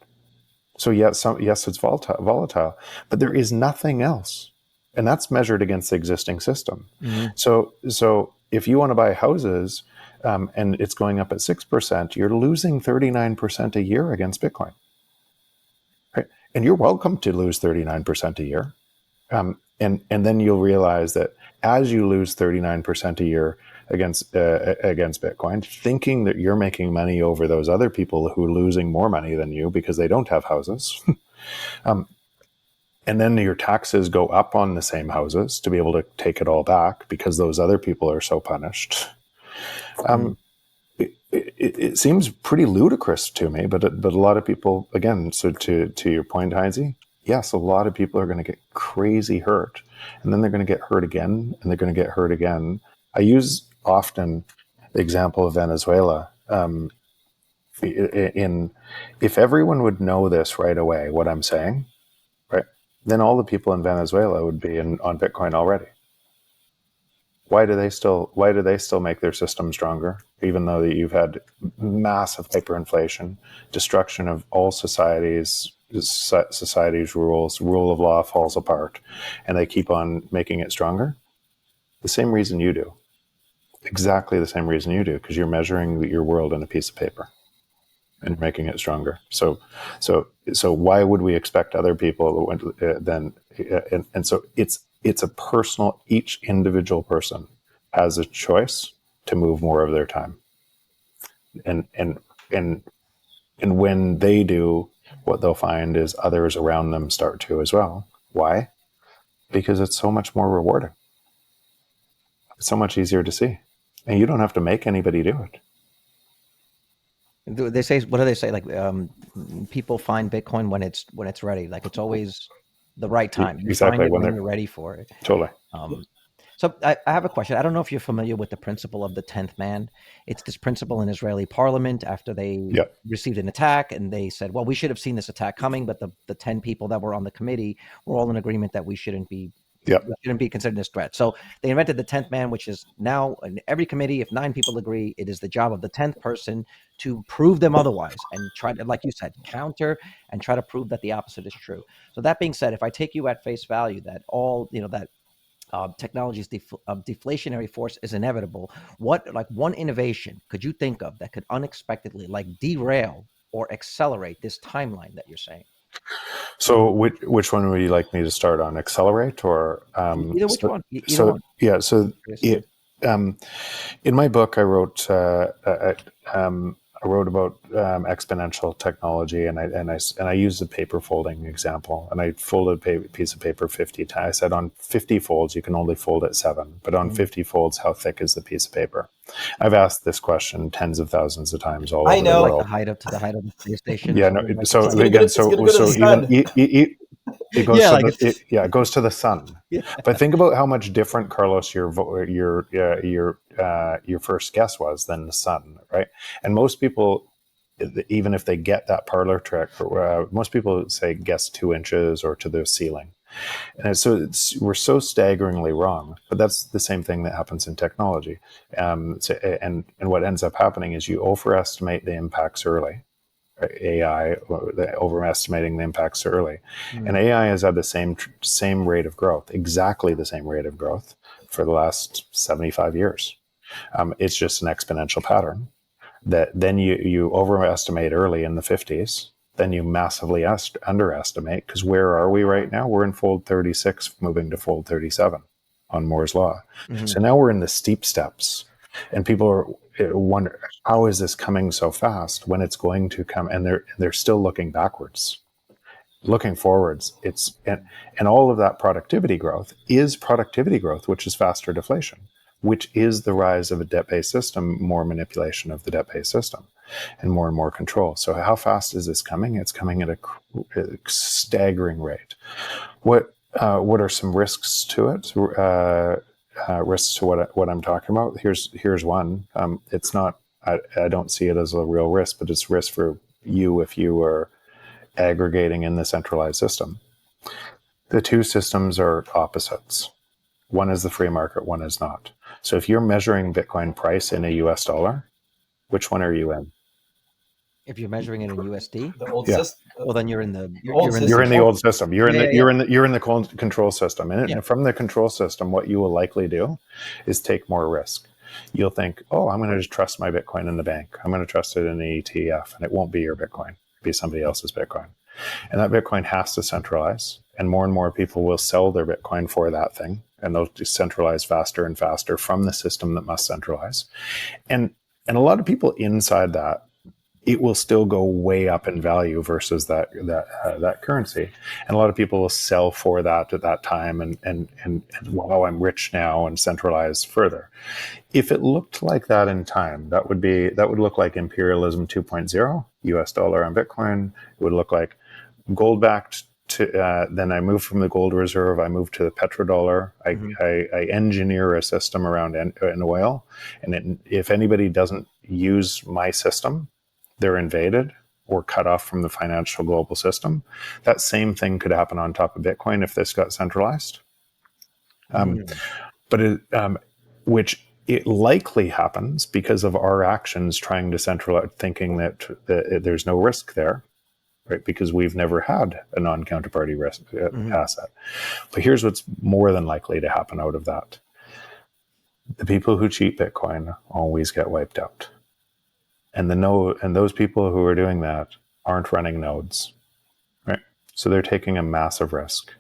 So yes, it's volatile, but there is nothing else. And that's measured against the existing system. Mm-hmm. So if you want to buy houses and it's going up at 6%, you're losing 39% a year against Bitcoin. Right? And you're welcome to lose 39% a year. And then you'll realize that as you lose 39% a year against Bitcoin, thinking that you're making money over those other people who are losing more money than you because they don't have houses, and then your taxes go up on the same houses to be able to take it all back because those other people are so punished. It seems pretty ludicrous to me, but a lot of people, again, so to your point, Heinze, yes, a lot of people are going to get crazy hurt, and then they're going to get hurt again, and they're going to get hurt again. I use often the example of Venezuela. If everyone would know this right away, what I'm saying, right? then all the people in Venezuela would be on Bitcoin already. Why do they still make their system stronger, even though you've had massive hyperinflation, destruction of all societies rules, rule of law falls apart, and they keep on making it stronger? The same reason you do. Exactly the same reason you do, because you're measuring your world in a piece of paper and making it stronger. So why would we expect other people then? And so it's a personal. Each individual person has a choice to move more of their time, and when they do, what they'll find is others around them start to as well. Why? Because it's so much more rewarding. It's so much easier to see, and you don't have to make anybody do it.
They say, what do they say? Like, people find Bitcoin when it's ready. Like, it's always the right time. You
Exactly,
find it
when
when
they're
you're ready for it.
totally.
So I have a question. I don't know if you're familiar with the principle of the 10th man. It's this principle in Israeli parliament after they
Yep.
received an attack, and they said, well, we should have seen this attack coming, but the 10 people that were on the committee were all in agreement that we shouldn't be
Yep.
considered this threat. So they invented the 10th man, which is now in every committee, if 9 people agree, it is the job of the 10th person to prove them otherwise and try to, like you said, counter and try to prove that the opposite is true. So that being said, if I take you at face value that all, that technology's deflationary force is inevitable, what, like, one innovation could you think of that could unexpectedly, like, derail or accelerate this timeline that you're saying?
So which one would you like me to start on? Accelerate or
Either which one. Either
so
one.
yeah. So in my book, I wrote about exponential technology, and I used a paper folding example, and I folded a piece of paper 50 times. I said on 50 folds you can only fold it 7, but on 50 folds, how thick is the piece of paper? I've asked this question tens of thousands of times all over the world.
Like the height of the space station.
Yeah, no. So
It's gonna
again,
go to the sun.
It goes
Yeah,
it goes to the sun.
Yeah.
But think about how much different, Carlos, your first guess was than the sun, right? And most people, even if they get that parlor trick, most people say guess 2 inches or to the ceiling. And so we're so staggeringly wrong, but that's the same thing that happens in technology. And what ends up happening is you overestimate the impacts early. AI, overestimating the impacts early. And AI has had the same rate of growth, exactly the same rate of growth for the last 75 years. It's just an exponential pattern that then you overestimate early in the 50s, then you massively underestimate, because where are we right now? We're in fold 36, moving to fold 37 on Moore's law. So now we're in the steep steps, and people wonder, how is this coming so fast when it's going to come? And they're still looking backwards. Looking forwards, and all of that productivity growth, which is faster deflation, which is the rise of a debt-based system, more manipulation of the debt-based system, and more control. So how fast is this coming? It's coming at a staggering rate. What are some risks to it? Risks to what I'm talking about. Here's one. It's not. I don't see it as a real risk, but it's risk for you if you are aggregating in the centralized system. The two systems are opposites. One is the free market, one is not. So if you're measuring Bitcoin price in a US dollar, which one are you in?
If you're measuring it in USD,
The old
Yeah.
system.
well, then you're in the
You're in the old system. You're in the control system. And
Yeah.
from the control system, what you will likely do is take more risk. You'll think, oh, I'm going to just trust my Bitcoin in the bank. I'm going to trust it in the ETF, and it won't be your Bitcoin. It'll be somebody else's Bitcoin. And that Bitcoin has to centralize. And more people will sell their Bitcoin for that thing. And they'll decentralize faster and faster from the system that must centralize. And a lot of people inside that, it will still go way up in value versus that currency. And a lot of people will sell for that at that time and wow, I'm rich now, and centralize further. If it looked like that in time, that would look like imperialism 2.0, US dollar on Bitcoin. It would look like gold backed. Then I moved from the gold reserve. I moved to the petrodollar. I engineer a system around an oil, and if anybody doesn't use my system, they're invaded, or cut off from the financial global system. That same thing could happen on top of Bitcoin if this got centralized. But which it likely happens because of our actions trying to centralize, thinking that there's no risk there, right? Because we've never had a non-counterparty risk asset. But here's what's more than likely to happen out of that. The people who cheat Bitcoin always get wiped out. And those people who are doing that aren't running nodes, right? So they're taking a massive risk.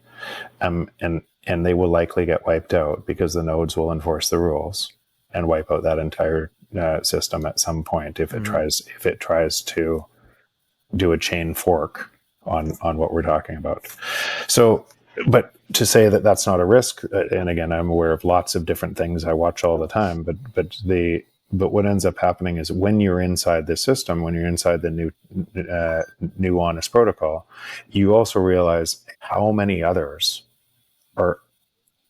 And they will likely get wiped out because the nodes will enforce the rules and wipe out that entire system at some point if it tries to do a chain fork on what we're talking about. So, but to say that that's not a risk, and again, I'm aware of lots of different things I watch all the time, but what ends up happening is when you're inside the system, when you're inside the new honest protocol, you also realize how many others are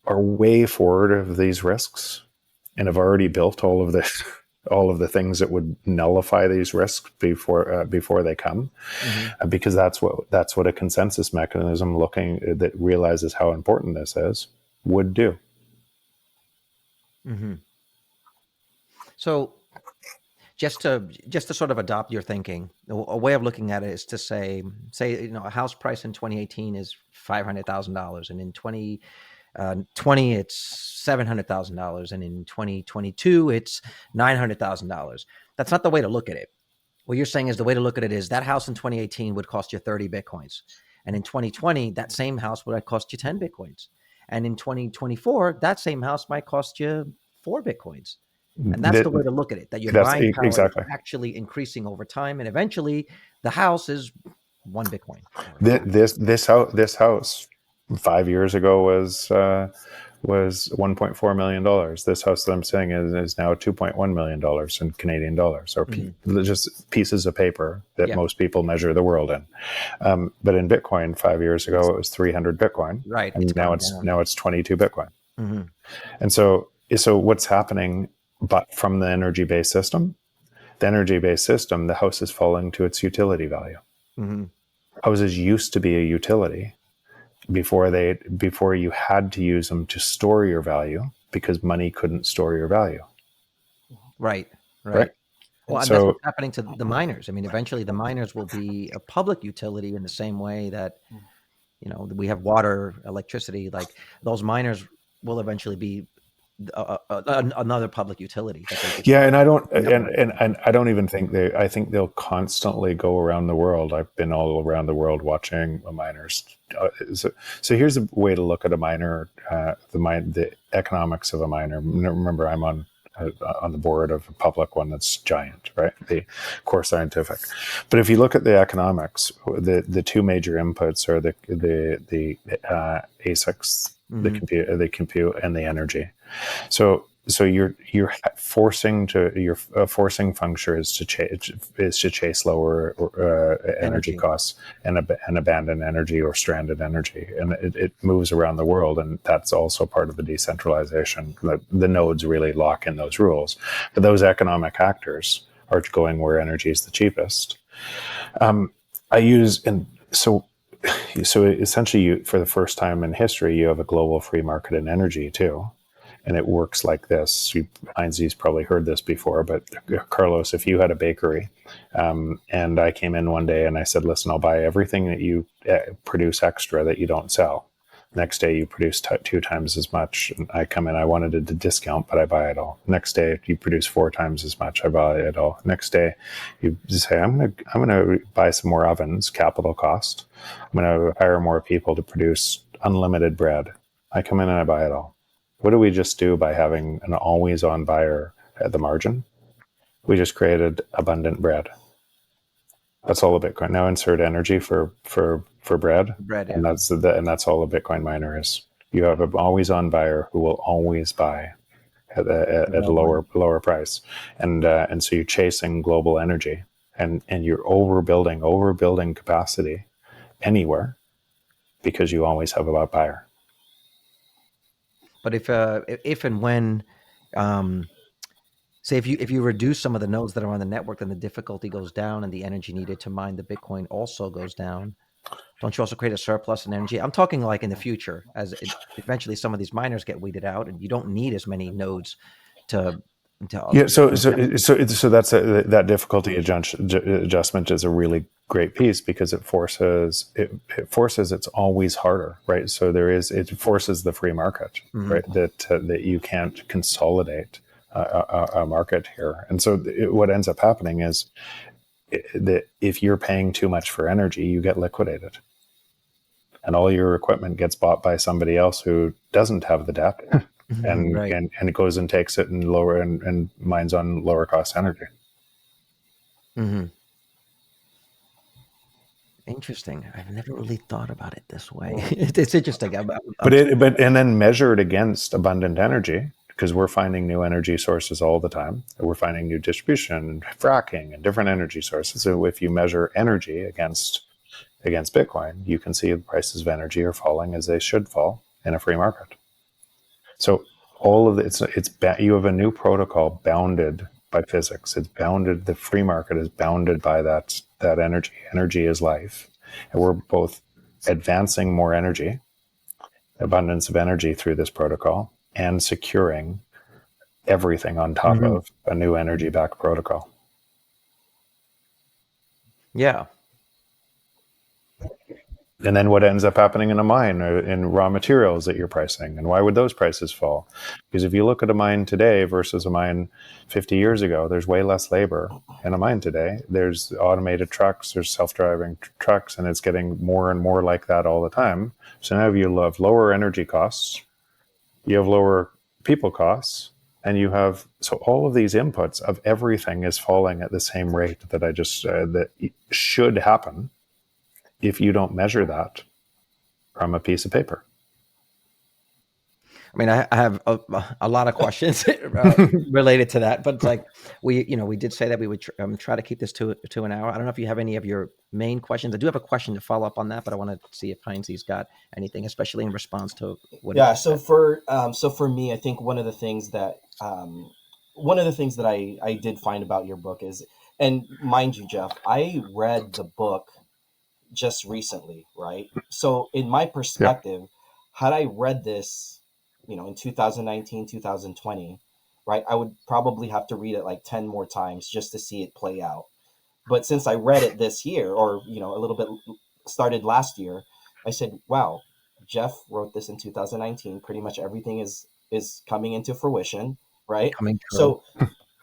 way forward of these risks and have already built all of the things that would nullify these risks before they come, because that's what a consensus mechanism that realizes how important this is would do.
So just to sort of adopt your thinking, a way of looking at it is to say a house price in 2018 is $500,000, and in 2020 it's $700,000, and in 2022 it's $900,000. That's not the way to look at it. What you're saying is the way to look at it is that house in 2018 would cost you 30 Bitcoins. And in 2020, that same house would cost you 10 Bitcoins. And in 2024, that same house might cost you 4 Bitcoins. And that's the way to look at it, that your buying power is actually increasing over time. And eventually the house is 1 Bitcoin.
This house 5 years ago was $1.4 million. This house that I'm saying is now $2.1 million in Canadian dollars, or just pieces of paper that most people measure the world in. But in Bitcoin 5 years ago, it was 300 Bitcoin.
Right.
And now it's 22 Bitcoin. And so what's happening, but from the energy-based system, the house is falling to its utility value. Houses used to be a utility before you had to use them to store your value, because money couldn't store your value. Right.
Well, and that's what's happening to the miners. I mean, eventually the miners will be a public utility in the same way that, we have water, electricity. Like, those miners will eventually be another public utility.
And I don't even think I think they'll constantly go around the world. I've been all around the world watching miners. So here's a way to look at a miner, the economics of a miner. Remember, I'm on the board of a public one that's giant, right? The Core Scientific. But if you look at the economics, the two major inputs are the ASICs, the compute, and the energy. So your forcing function is to chase lower energy costs and abandon energy or stranded energy, and it moves around the world, and that's also part of the decentralization. The nodes really lock in those rules, but those economic actors are going where energy is the cheapest. So essentially, for the first time in history, you have a global free market in energy too. And it works like this. Heinz's probably heard this before, but Carlos, if you had a bakery, and I came in one day and I said, listen, I'll buy everything that you produce extra that you don't sell. Next day you produce 2 times as much. And I come in, I wanted a discount, but I buy it all. Next day you produce 4 times as much. I buy it all. Next day you say, I'm gonna buy some more ovens, capital cost. I'm gonna hire more people to produce unlimited bread. I come in and I buy it all. What do we just do by having an always-on buyer at the margin? We just created abundant bread. That's all a Bitcoin. Now insert energy for bread, and that's all a Bitcoin miner is. You have an always-on buyer who will always buy at a lower price, and so you're chasing global energy, and you're overbuilding capacity anywhere because you always have a buyer.
But if and when Say if you reduce some of the nodes that are on the network, then the difficulty goes down and the energy needed to mine the Bitcoin also goes down. Don't you also create a surplus in energy? I'm talking like in the future, as eventually some of these miners get weeded out, and you don't need as many nodes to
Yeah, so that's that difficulty adjustment is a really great piece because it forces it's always harder, right? So it forces the free market, right? That you can't consolidate a market here, and so what ends up happening is that if you're paying too much for energy, you get liquidated, and all your equipment gets bought by somebody else who doesn't have the debt. And,
right.
and it goes and takes it and and mines on lower cost energy.
Mm-hmm. Interesting. I've never really thought about it this way. It's interesting.
But and then measured against abundant energy, because we're finding new energy sources all the time. We're finding new distribution, fracking, and different energy sources. So if you measure energy against Bitcoin, you can see the prices of energy are falling as they should fall in a free market. So all of you have a new protocol bounded by physics. It's bounded. The free market is bounded by that energy. Energy is life, and we're both advancing more energy, abundance of energy through this protocol, and securing everything on top of a new energy-backed protocol.
Yeah.
And then what ends up happening in a mine in raw materials that you're pricing, and why would those prices fall? Because if you look at a mine today versus a mine 50 years ago, there's way less labor in a mine today. There's automated trucks, there's self-driving trucks, and it's getting more and more like that all the time. So now you have lower energy costs, you have lower people costs, and you have, so all of these inputs of everything is falling at the same rate that I just that should happen if you don't measure that from a piece of paper.
I mean, I have a lot of questions related to that, but it's like we did say that we would try to keep this to an hour. I don't know if you have any of your main questions. I do have a question to follow up on that, but I want to see if Heinz's got anything, especially in response to what.
Yeah. So for me, I think one of the things that I did find about your book is, and mind you, Jeff, I read the book just recently, right? So in my perspective, had I read this, in 2019, 2020, right, I would probably have to read it like 10 more times just to see it play out. But since I read it this year, or, a little bit started last year, I said, wow, Jeff wrote this in 2019. Pretty much everything is coming into fruition, right?
Coming true.
So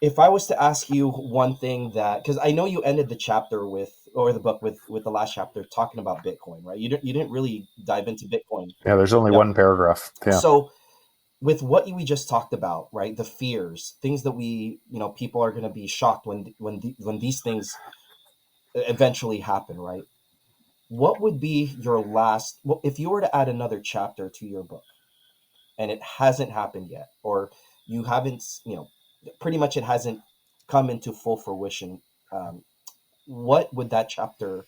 if I was to ask you one thing that, because I know you ended the chapter or the book with the last chapter talking about Bitcoin, right? You didn't really dive into Bitcoin.
Yeah, there's only one paragraph. Yeah.
So with what we just talked about, right? The fears, things that people are going to be shocked when these things eventually happen, right? What would be your last, well, if you were to add another chapter to your book and it hasn't happened yet, or you haven't, pretty much it hasn't come into full fruition, what would that chapter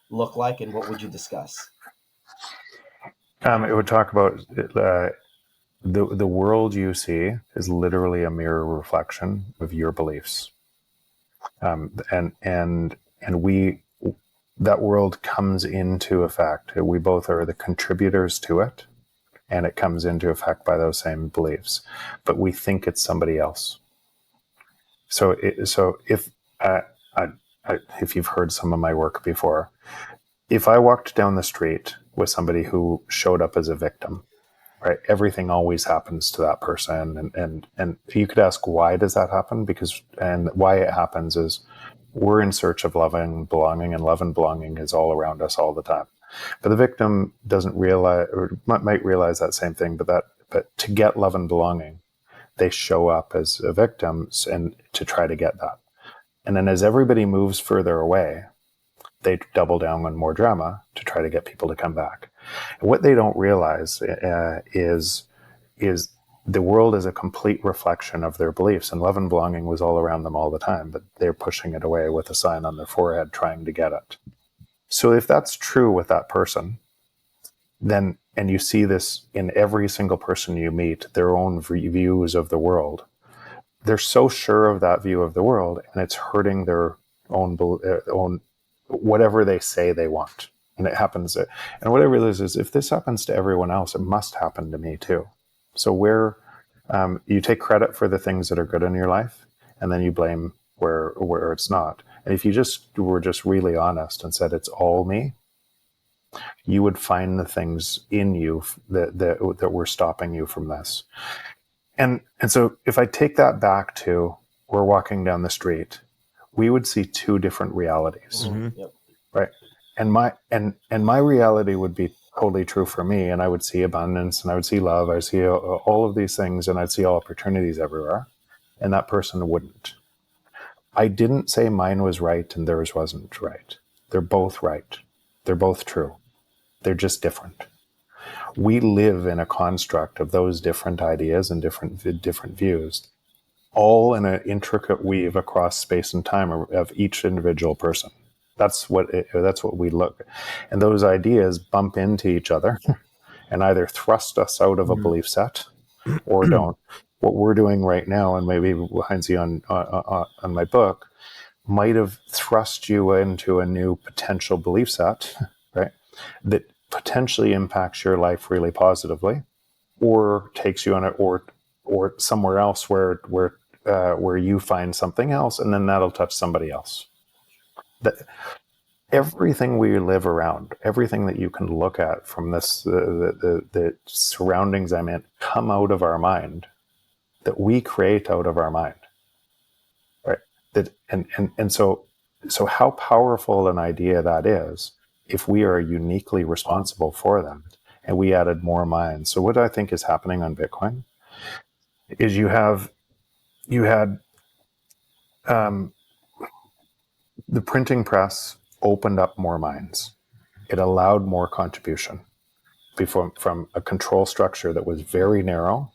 look like, and what would you discuss?
It would talk about the world you see is literally a mirror reflection of your beliefs, and we, that world comes into effect. We both are the contributors to it, and it comes into effect by those same beliefs, but we think it's somebody else. So if you've heard some of my work before, if I walked down the street with somebody who showed up as a victim, right, everything always happens to that person, and you could ask, why does that happen? And why it happens is we're in search of love and belonging, and love and belonging is all around us all the time. But the victim doesn't realize, or might realize that same thing, but to get love and belonging, they show up as a victim and to try to get that. And then as everybody moves further away, they double down on more drama to try to get people to come back. And what they don't realize is the world is a complete reflection of their beliefs, and love and belonging was all around them all the time, but they're pushing it away with a sign on their forehead trying to get it. So if that's true with that person, then, and you see this in every single person you meet, their own views of the world, they're so sure of that view of the world, and it's hurting their own whatever they say they want. And it happens. And what I realize is, if this happens to everyone else, it must happen to me too. So where you take credit for the things that are good in your life, and then you blame where it's not. And if you were just really honest and said it's all me, you would find the things in you that were stopping you from this. And so if I take that back to, we're walking down the street, we would see two different realities,
Yep.
right? And my reality would be totally true for me, and I would see abundance, and I would see love, I would see all of these things, and I'd see all opportunities everywhere, and that person wouldn't. I didn't say mine was right and theirs wasn't right. They're both right. They're both true. They're just different. We live in a construct of those different ideas and different views, all in an intricate weave across space and time of each individual person. That's what we look, and those ideas bump into each other and either thrust us out of a belief set or don't. What we're doing right now, and maybe Heinze on my book, might have thrust you into a new potential belief set, right? That potentially impacts your life really positively, or takes you on it, or somewhere else where you find something else, and then that'll touch somebody else. That everything we live around, everything that you can look at from this, the surroundings I'm in, come out of our mind, that we create out of our mind, right? That and so how powerful an idea that is, if we are uniquely responsible for them, and we added more minds. So what I think is happening on Bitcoin is you had the printing press opened up more minds. It allowed more contribution from a control structure that was very narrow,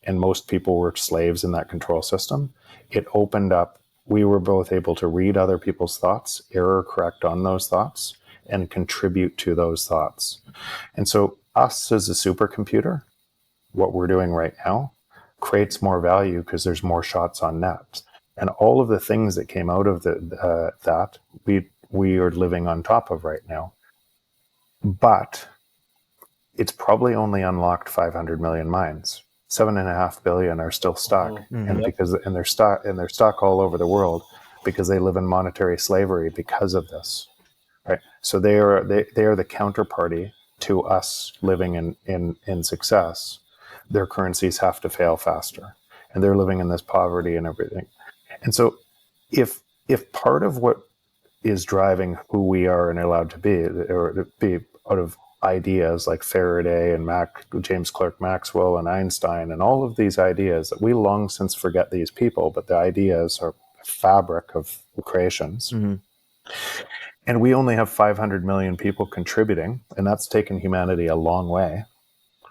and most people were slaves in that control system. It opened up. We were both able to read other people's thoughts, error correct on those thoughts, and contribute to those thoughts. And so us as a supercomputer, what we're doing right now, creates more value because there's more shots on net. And all of the things that came out of that we are living on top of right now. But it's probably only unlocked 500 million minds. 7.5 billion are still stuck, and they're stuck all over the world because they live in monetary slavery because of this, right? So they are the counterparty to us living in success. Their currencies have to fail faster, and they're living in this poverty and everything. And so, if part of what is driving who we are and allowed to be out of ideas like Faraday and James Clerk Maxwell and Einstein and all of these ideas that we long since forget these people, but the ideas are fabric of creations. And we only have 500 million people contributing, and that's taken humanity a long way,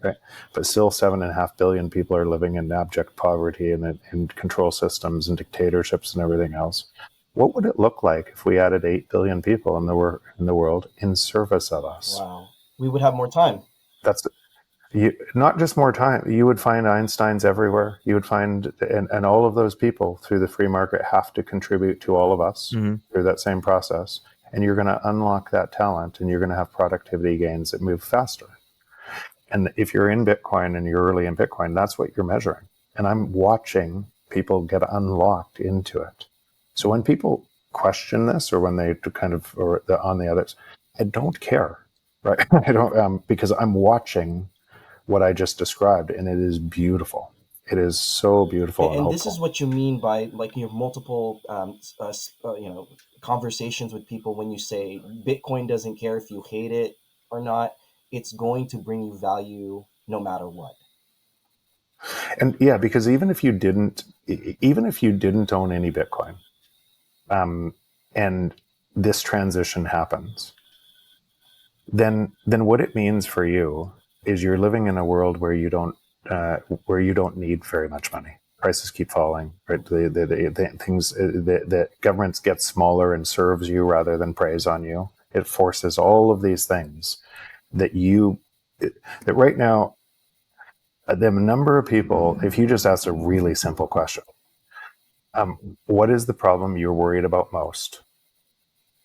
right? But still 7.5 billion people are living in abject poverty and in control systems and dictatorships and everything else. What would it look like if we added 8 billion people in the world in service of us?
Wow. We would have more time.
That's not just more time. You would find Einsteins everywhere. You would find, and all of those people through the free market have to contribute to all of us through that same process. And you're going to unlock that talent, and you're going to have productivity gains that move faster. And if you're in Bitcoin and you're early in Bitcoin, that's what you're measuring. And I'm watching people get unlocked into it. So when people question this, or when they on the others, I don't care, right? I don't, because I'm watching what I just described, and it is beautiful. It is so beautiful.
And this is what you mean by, like, your multiple, conversations with people when you say Bitcoin doesn't care if you hate it or not. It's going to bring you value no matter what.
And yeah, because even if you didn't own any Bitcoin, and this transition happens, then what it means for you is you're living in a world where you don't need very much money. Prices keep falling, right? The governments get smaller and serves you rather than preys on you. It forces all of these things that right now, the number of people, if you just ask a really simple question, What is the problem you're worried about most?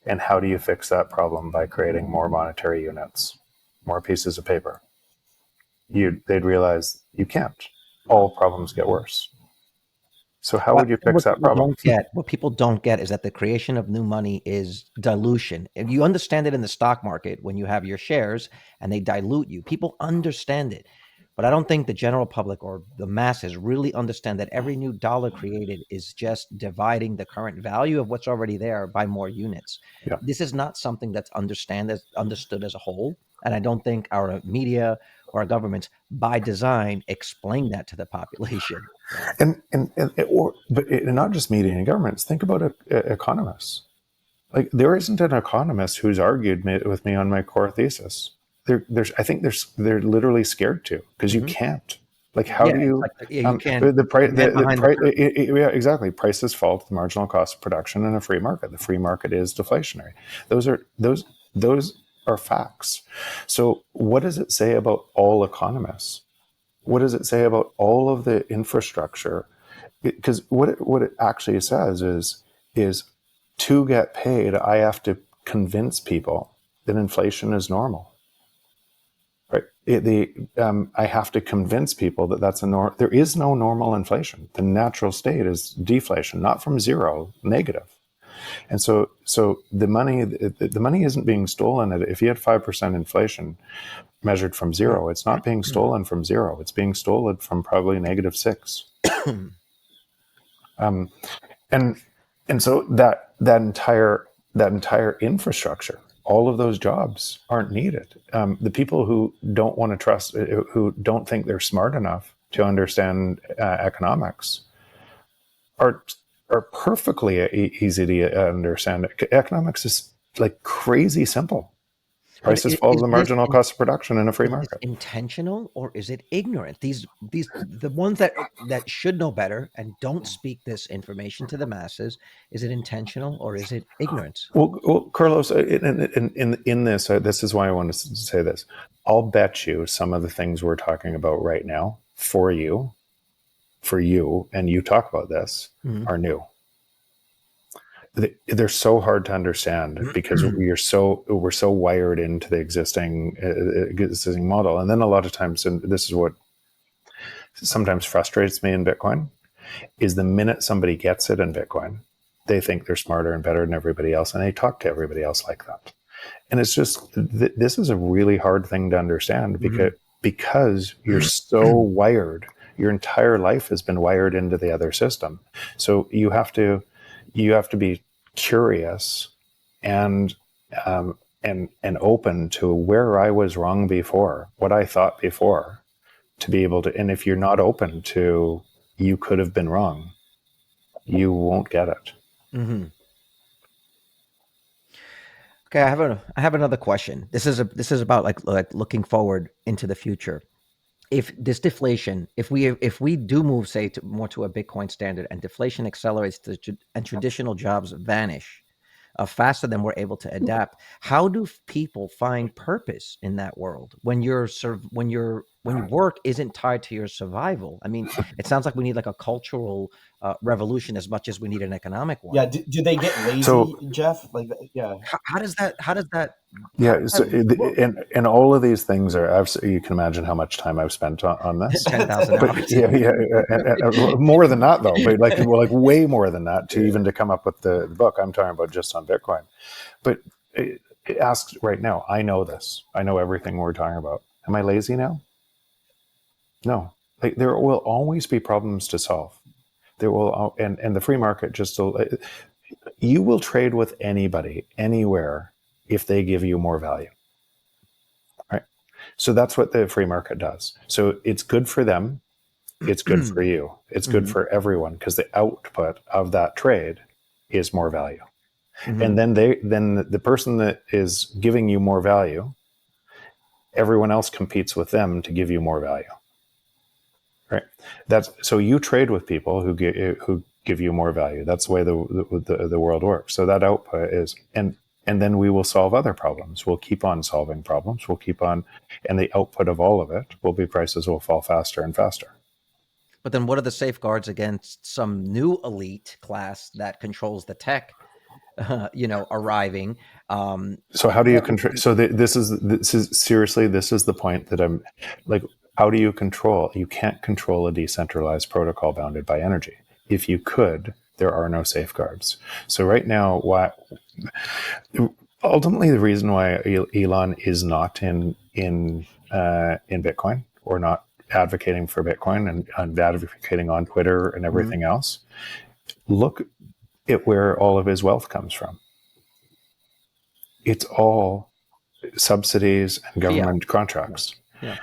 And how do you fix that problem by creating more monetary units, more pieces of paper? They'd realize you can't. All problems get worse. So how would you fix that problem?
What people don't get is that the creation of new money is dilution. If you understand it in the stock market, when you have your shares and they dilute you, people understand it. But I don't think the general public or the masses really understand that every new dollar created is just dividing the current value of what's already there by more units.
Yeah.
This is not something that's understood as a whole. And I don't think our media or our governments by design explain that to the population.
But not just media and governments. Think about economists. Like, there isn't an economist who's argued with me on my core thesis. I think they're literally scared to, because you can't. Like, how do you?
You can't.
Yeah, exactly. Prices fall to the marginal cost of production in a free market. The free market is deflationary. Those are facts. So, what does it say about all economists? What does it say about all of the infrastructure? Because what it actually says is to get paid, I have to convince people that inflation is normal. Right? I have to convince people that that's there is no normal inflation. The natural state is deflation, not from zero, negative. And so the money isn't being stolen. If you had 5% inflation measured from zero, it's not being stolen from zero. It's being stolen from probably -6. And so that entire infrastructure, all of those jobs aren't needed. The people who don't want to trust, who don't think they're smart enough to understand economics, are perfectly easy to understand. Economics is like crazy simple. Prices fall to the marginal cost of production in a free market.
Is it intentional or is it ignorant? The ones that should know better and don't speak this information to the masses. Is it intentional or is it ignorance?
Well, Carlos, in this, this is why I wanted to say this. I'll bet you some of the things we're talking about right now for you, and you talk about this, are new. They're so hard to understand because we're so wired into the existing model. And then a lot of times, and this is what sometimes frustrates me in Bitcoin, is the minute somebody gets it in Bitcoin, they think they're smarter and better than everybody else, and they talk to everybody else like that. And it's just, this is a really hard thing to understand because you're so wired. Your entire life has been wired into the other system. So you have to be curious and open to where I was wrong before, what I thought before, to be able to. And if you're not open to, you could have been wrong, you won't get it.
Okay, I have another question. This is about like looking forward into the future. If this deflation, if we do move, say, more to a Bitcoin standard, and deflation accelerates and traditional jobs vanish faster than we're able to adapt, how do people find purpose in that world when your work isn't tied to your survival? I mean, it sounds like we need like a cultural revolution as much as we need an economic one.
Yeah. Do they get lazy, Jeff? Like, yeah.
How does that?
Yeah, and all of these things are absolutely. You can imagine how much time I've spent on this.
10,000 hours.
Yeah, more than that though. But like way more than that to come up with the book I'm talking about just on Bitcoin. But it asks right now. I know this. I know everything we're talking about. Am I lazy now? No. Like, there will always be problems to solve. There will, and the free market you will trade with anybody anywhere if they give you more value, right? So that's what the free market does. So it's good for them. It's good for you. It's good for everyone, because the output of that trade is more value. And then the person that is giving you more value, everyone else competes with them to give you more value, right? So you trade with people who give you more value. That's the way the world works. So that output is, and then we will solve other problems. We'll keep on solving problems. We'll keep on, and the output of all of it will be prices will fall faster and faster.
But then what are the safeguards against some new elite class that controls the tech, arriving?
So how do you control? So this is seriously, this is the point that I'm like, how do you control? You can't control a decentralized protocol bounded by energy. If you could, there are no safeguards. So right now, ultimately the reason why Elon is not in Bitcoin, or not advocating for Bitcoin and advocating on Twitter and everything else, look at where all of his wealth comes from. It's all subsidies and government contracts.
Yeah.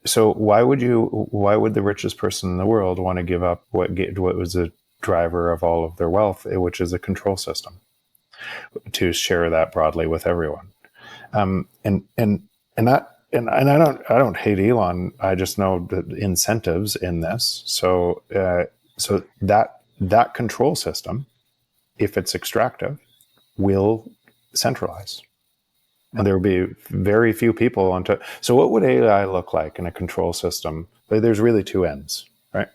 So why would the richest person in the world want to give up what was the driver of all of their wealth, which is a control system, to share that broadly with everyone? And I don't hate Elon. I just know the incentives in this. So that control system, if it's extractive, will centralize. And there will be very few people on top. So what would AI look like in a control system? There's really two ends, right?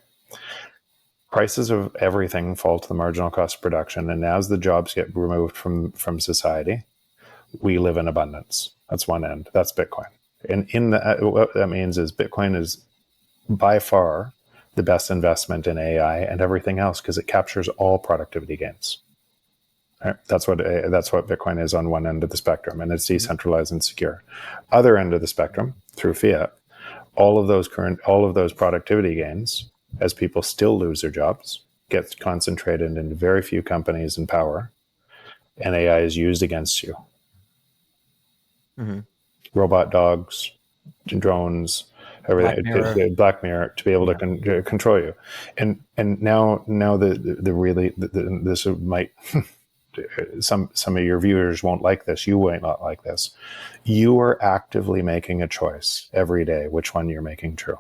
Prices of everything fall to the marginal cost of production. And as the jobs get removed from society, we live in abundance. That's one end. That's Bitcoin. And what that means is Bitcoin is by far the best investment in AI and everything else, because it captures all productivity gains. Right? That's what Bitcoin is on one end of the spectrum, and it's decentralized and secure. Other end of the spectrum, through fiat, all of those productivity gains, as people still lose their jobs, gets concentrated in very few companies in power, and AI is used against you. Robot dogs, drones, everything, Black Mirror, to be able to control you. And now this might. Some of your viewers won't like this. You might not like this. You are actively making a choice every day which one you're making true.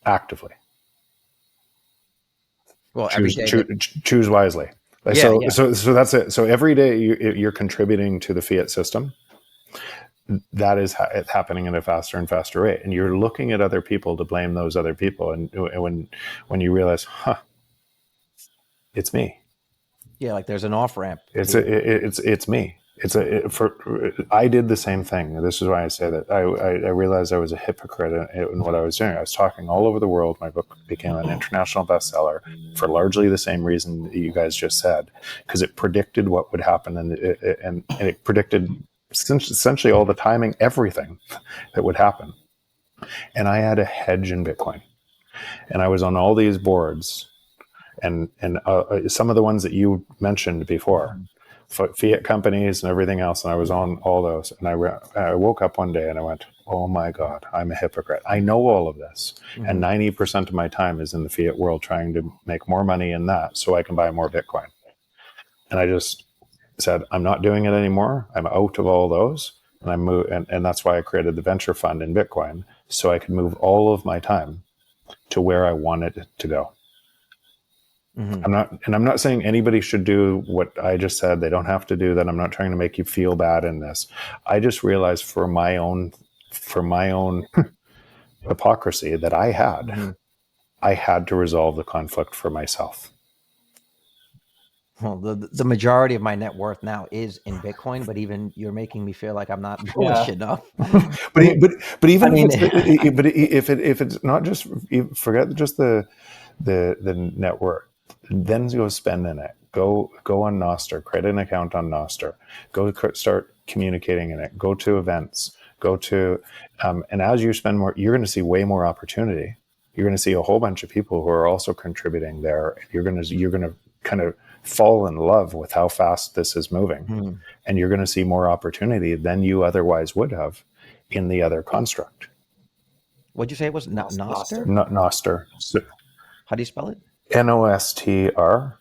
Actively.
Well,
choose wisely. So that's it. So every day you're contributing to the fiat system. That is it's happening at a faster and faster rate, and you're looking at other people to blame those other people. And when you realize, it's me.
Yeah, like there's an off ramp.
It's me. I did the same thing. This is why I say that I realized I was a hypocrite in what I was doing. I was talking all over the world. My book became an international bestseller for largely the same reason that you guys just said, because it predicted what would happen, and it predicted essentially all the timing, everything that would happen. And I had a hedge in Bitcoin, and I was on all these boards. And some of the ones that you mentioned before, fiat companies and everything else, and I was on all those. And I woke up one day and I went, oh my God, I'm a hypocrite. I know all of this. And 90% of my time is in the fiat world trying to make more money in that so I can buy more Bitcoin. And I just said, I'm not doing it anymore. I'm out of all those. And that's why I created the venture fund in Bitcoin, so I could move all of my time to where I wanted it to go. I'm not saying anybody should do what I just said. They don't have to do that. I'm not trying to make you feel bad in this. I just realized for my own hypocrisy that I had to resolve the conflict for myself.
Well, the majority of my net worth now is in Bitcoin, but even you're making me feel like I'm not bullish enough.
but even if it's not just, forget just the net worth. Then go spend in it. Go on Nostr, create an account on Nostr. Go start communicating in it. Go to events. And as you spend more, you're going to see way more opportunity. You're going to see a whole bunch of people who are also contributing there. You're going to kind of fall in love with how fast this is moving, and you're going to see more opportunity than you otherwise would have in the other construct.
What'd you say it was? Nostr?
Nostr. So,
how do you spell it?
Nostr.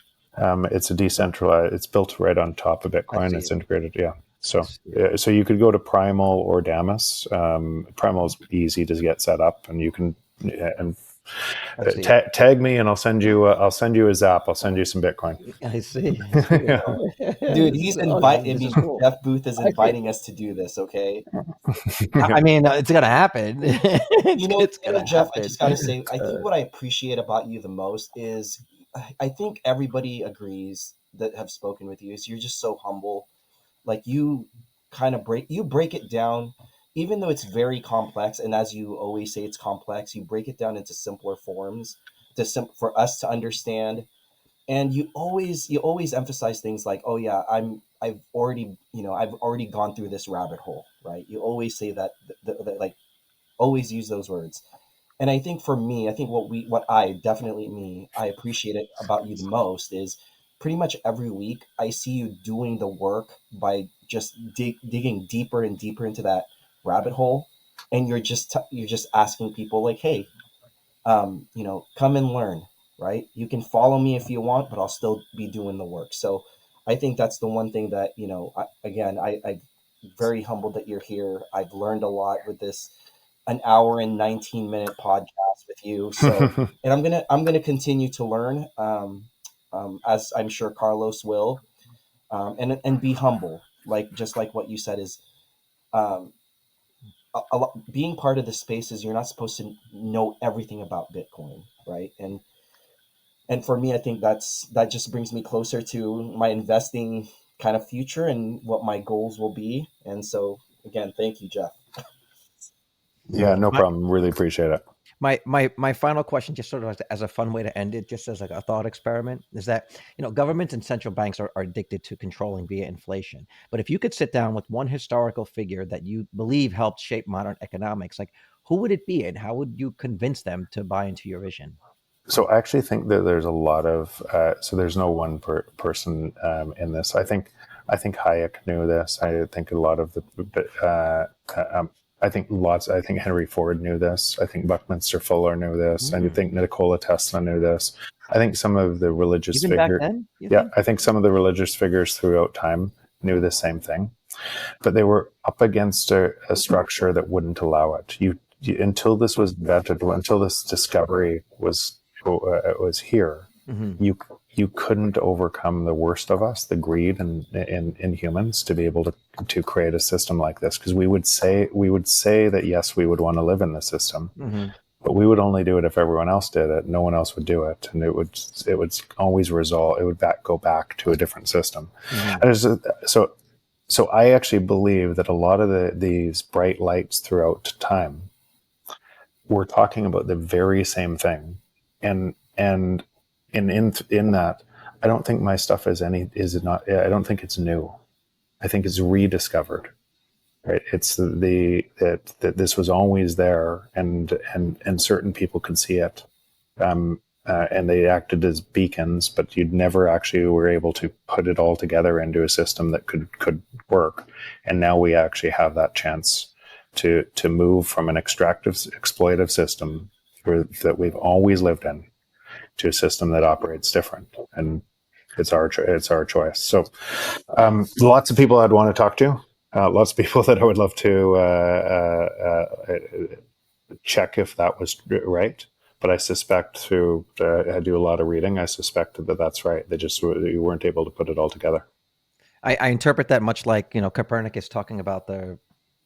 It's a decentralized. It's built right on top of Bitcoin. It's integrated. Yeah. So you could go to Primal or Damus. Primal is easy to get set up, and you can.
I see.
Tag me, and I'll send you a zap. I'll send you some Bitcoin.
I see. I see.
Yeah.
Dude,
This is,
he's
oh, this,
I
this is
mean,
cool.
Jeff Booth is
I see.
inviting us to do this. Okay.
I mean, it's gonna happen. It's gonna
Jeff, I
happen.
just gotta say, I think what I appreciate about you the most is, I think everybody agrees that have spoken with you is you're just so humble. Like you kind of break it down, even though it's very complex. And as you always say, it's complex. You break it down into simpler forms for us to understand. And you always emphasize things like, oh yeah, I've already gone through this rabbit hole, right? You always say that, like, always use those words. And I think for me, I think what I definitely me I appreciate it about you the most is pretty much every week I see you doing the work by just digging deeper and deeper into that rabbit hole, and you're just asking people like, hey, come and learn, right? You can follow me if you want, but I'll still be doing the work. So I think that's the one thing that, I'm very humbled that you're here. I've learned a lot with this an hour and 19-minute podcast with you. So, and I'm gonna continue to learn, as I'm sure Carlos will, and be humble, like just like what you said is, um, being part of the space is you're not supposed to know everything about Bitcoin, right? And for me, I think that just brings me closer to my investing kind of future and what my goals will be. And so, again, thank you, Jeff.
Yeah, no
My,
problem. Really appreciate it.
my final question, just sort of as a fun way to end it, just as like a thought experiment, is that governments and central banks are addicted to controlling via inflation. But if you could sit down with one historical figure that you believe helped shape modern economics, like who would it be, and how would you convince them to buy into your vision?
So I actually think that there's a lot of so there's no one person in this. I think Hayek knew this. I think a lot of I think lots. I think Henry Ford knew this. I think Buckminster Fuller knew this. I think Nikola Tesla knew this. I think some of the religious
Even back
figures.
then, you
Yeah,
think?
I think some of the religious figures throughout time knew the same thing, but they were up against a structure that wouldn't allow it. Until this was vetted, until this discovery was here,
Hmm.
you couldn't overcome the worst of us, the greed in humans, to be able to create a system like this. Because we would say that yes, we would want to live in the system,
Hmm.
but we would only do it if everyone else did it. No one else would do it, and it would always result. It would go back to a different system.
Hmm.
And so I actually believe that a lot of these bright lights throughout time were talking about the very same thing, and in that, I don't think my stuff is not. I don't think it's new. I think it's rediscovered. Right? It's that this was always there, and certain people could see it, and they acted as beacons, but you'd never actually were able to put it all together into a system that could work. And now we actually have that chance to move from an extractive, exploitive system that we've always lived in to a system that operates different. And it's our choice. So lots of people I'd want to talk to. Lots of people that I would love to check if that was right. But I suspect through I do a lot of reading. I suspect that that's right. You weren't able to put it all together.
I interpret that much like Copernicus talking about the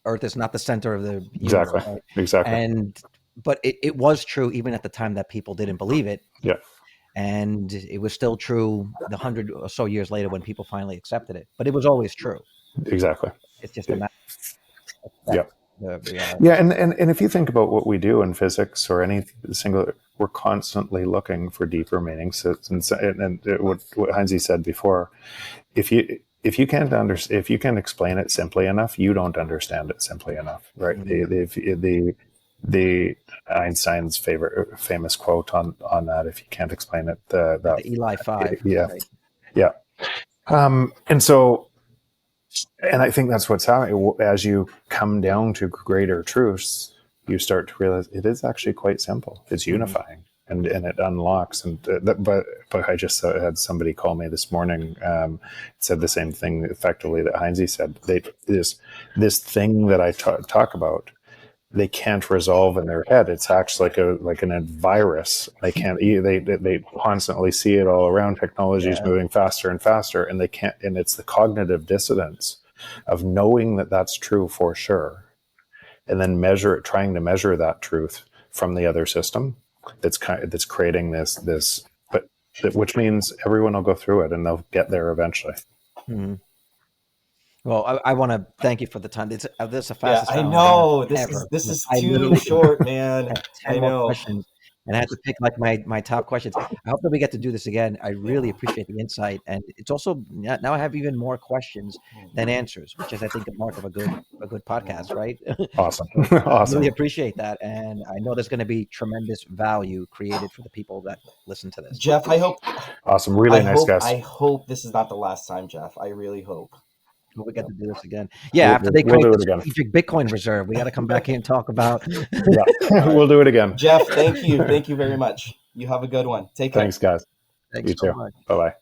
Earth is not the center of the universe,
Exactly.
right?
Exactly.
But it was true even at the time that people didn't believe it,
Yeah.
and it was still true the 100 or so years later when people finally accepted it. But it was always true.
Exactly.
It's just a matter
Yeah.
of the reality.
Yeah, and if you think about what we do in physics or any single, we're constantly looking for deeper meanings. And what Heinze said before, if you can't explain it simply enough, you don't understand it simply enough, right?
Mm-hmm.
The Einstein's famous quote on that, if you can't explain it,
The Eli 5.
yeah,
Right?
yeah, and I think that's what's happening. As you come down to greater truths, you start to realize it is actually quite simple. It's unifying, and it unlocks. And but I just had somebody call me this morning, said the same thing effectively that Heinze said. This thing that I talk about, they can't resolve in their head. It's actually like a virus. They can't. They constantly see it all around. Technology is moving faster and faster, and they can't. And it's the cognitive dissonance of knowing that that's true for sure, and then trying to measure that truth from the other system. That's creating this, which means everyone will go through it, and they'll get there eventually.
Mhm. Well, I want to thank you for the time. This is the
Yeah,
fastest
I
hour
know
ever.
this is
I
too
literally
short, man.
had
I
10 more
know.
questions, and I had to pick like my top questions. I hope that we get to do this again. I really appreciate the insight, and it's also now I have even more questions than answers, which is I think a mark of a good podcast, right?
Awesome.
So I
Awesome.
really appreciate that, and I know there's going to be tremendous value created for the people that listen to this.
Jeff, I hope
Awesome. Really nice guest.
I hope this is not the last time, Jeff. I really hope.
We got to do this again. Yeah, after they
we'll
create
do
the
it again.
strategic Bitcoin reserve, we got to come back here and talk about.
Yeah, we'll do it again.
Jeff, thank you very much. You have a good one. Take care.
Thanks, guys.
Thanks
You
so
too.
much.
Bye bye.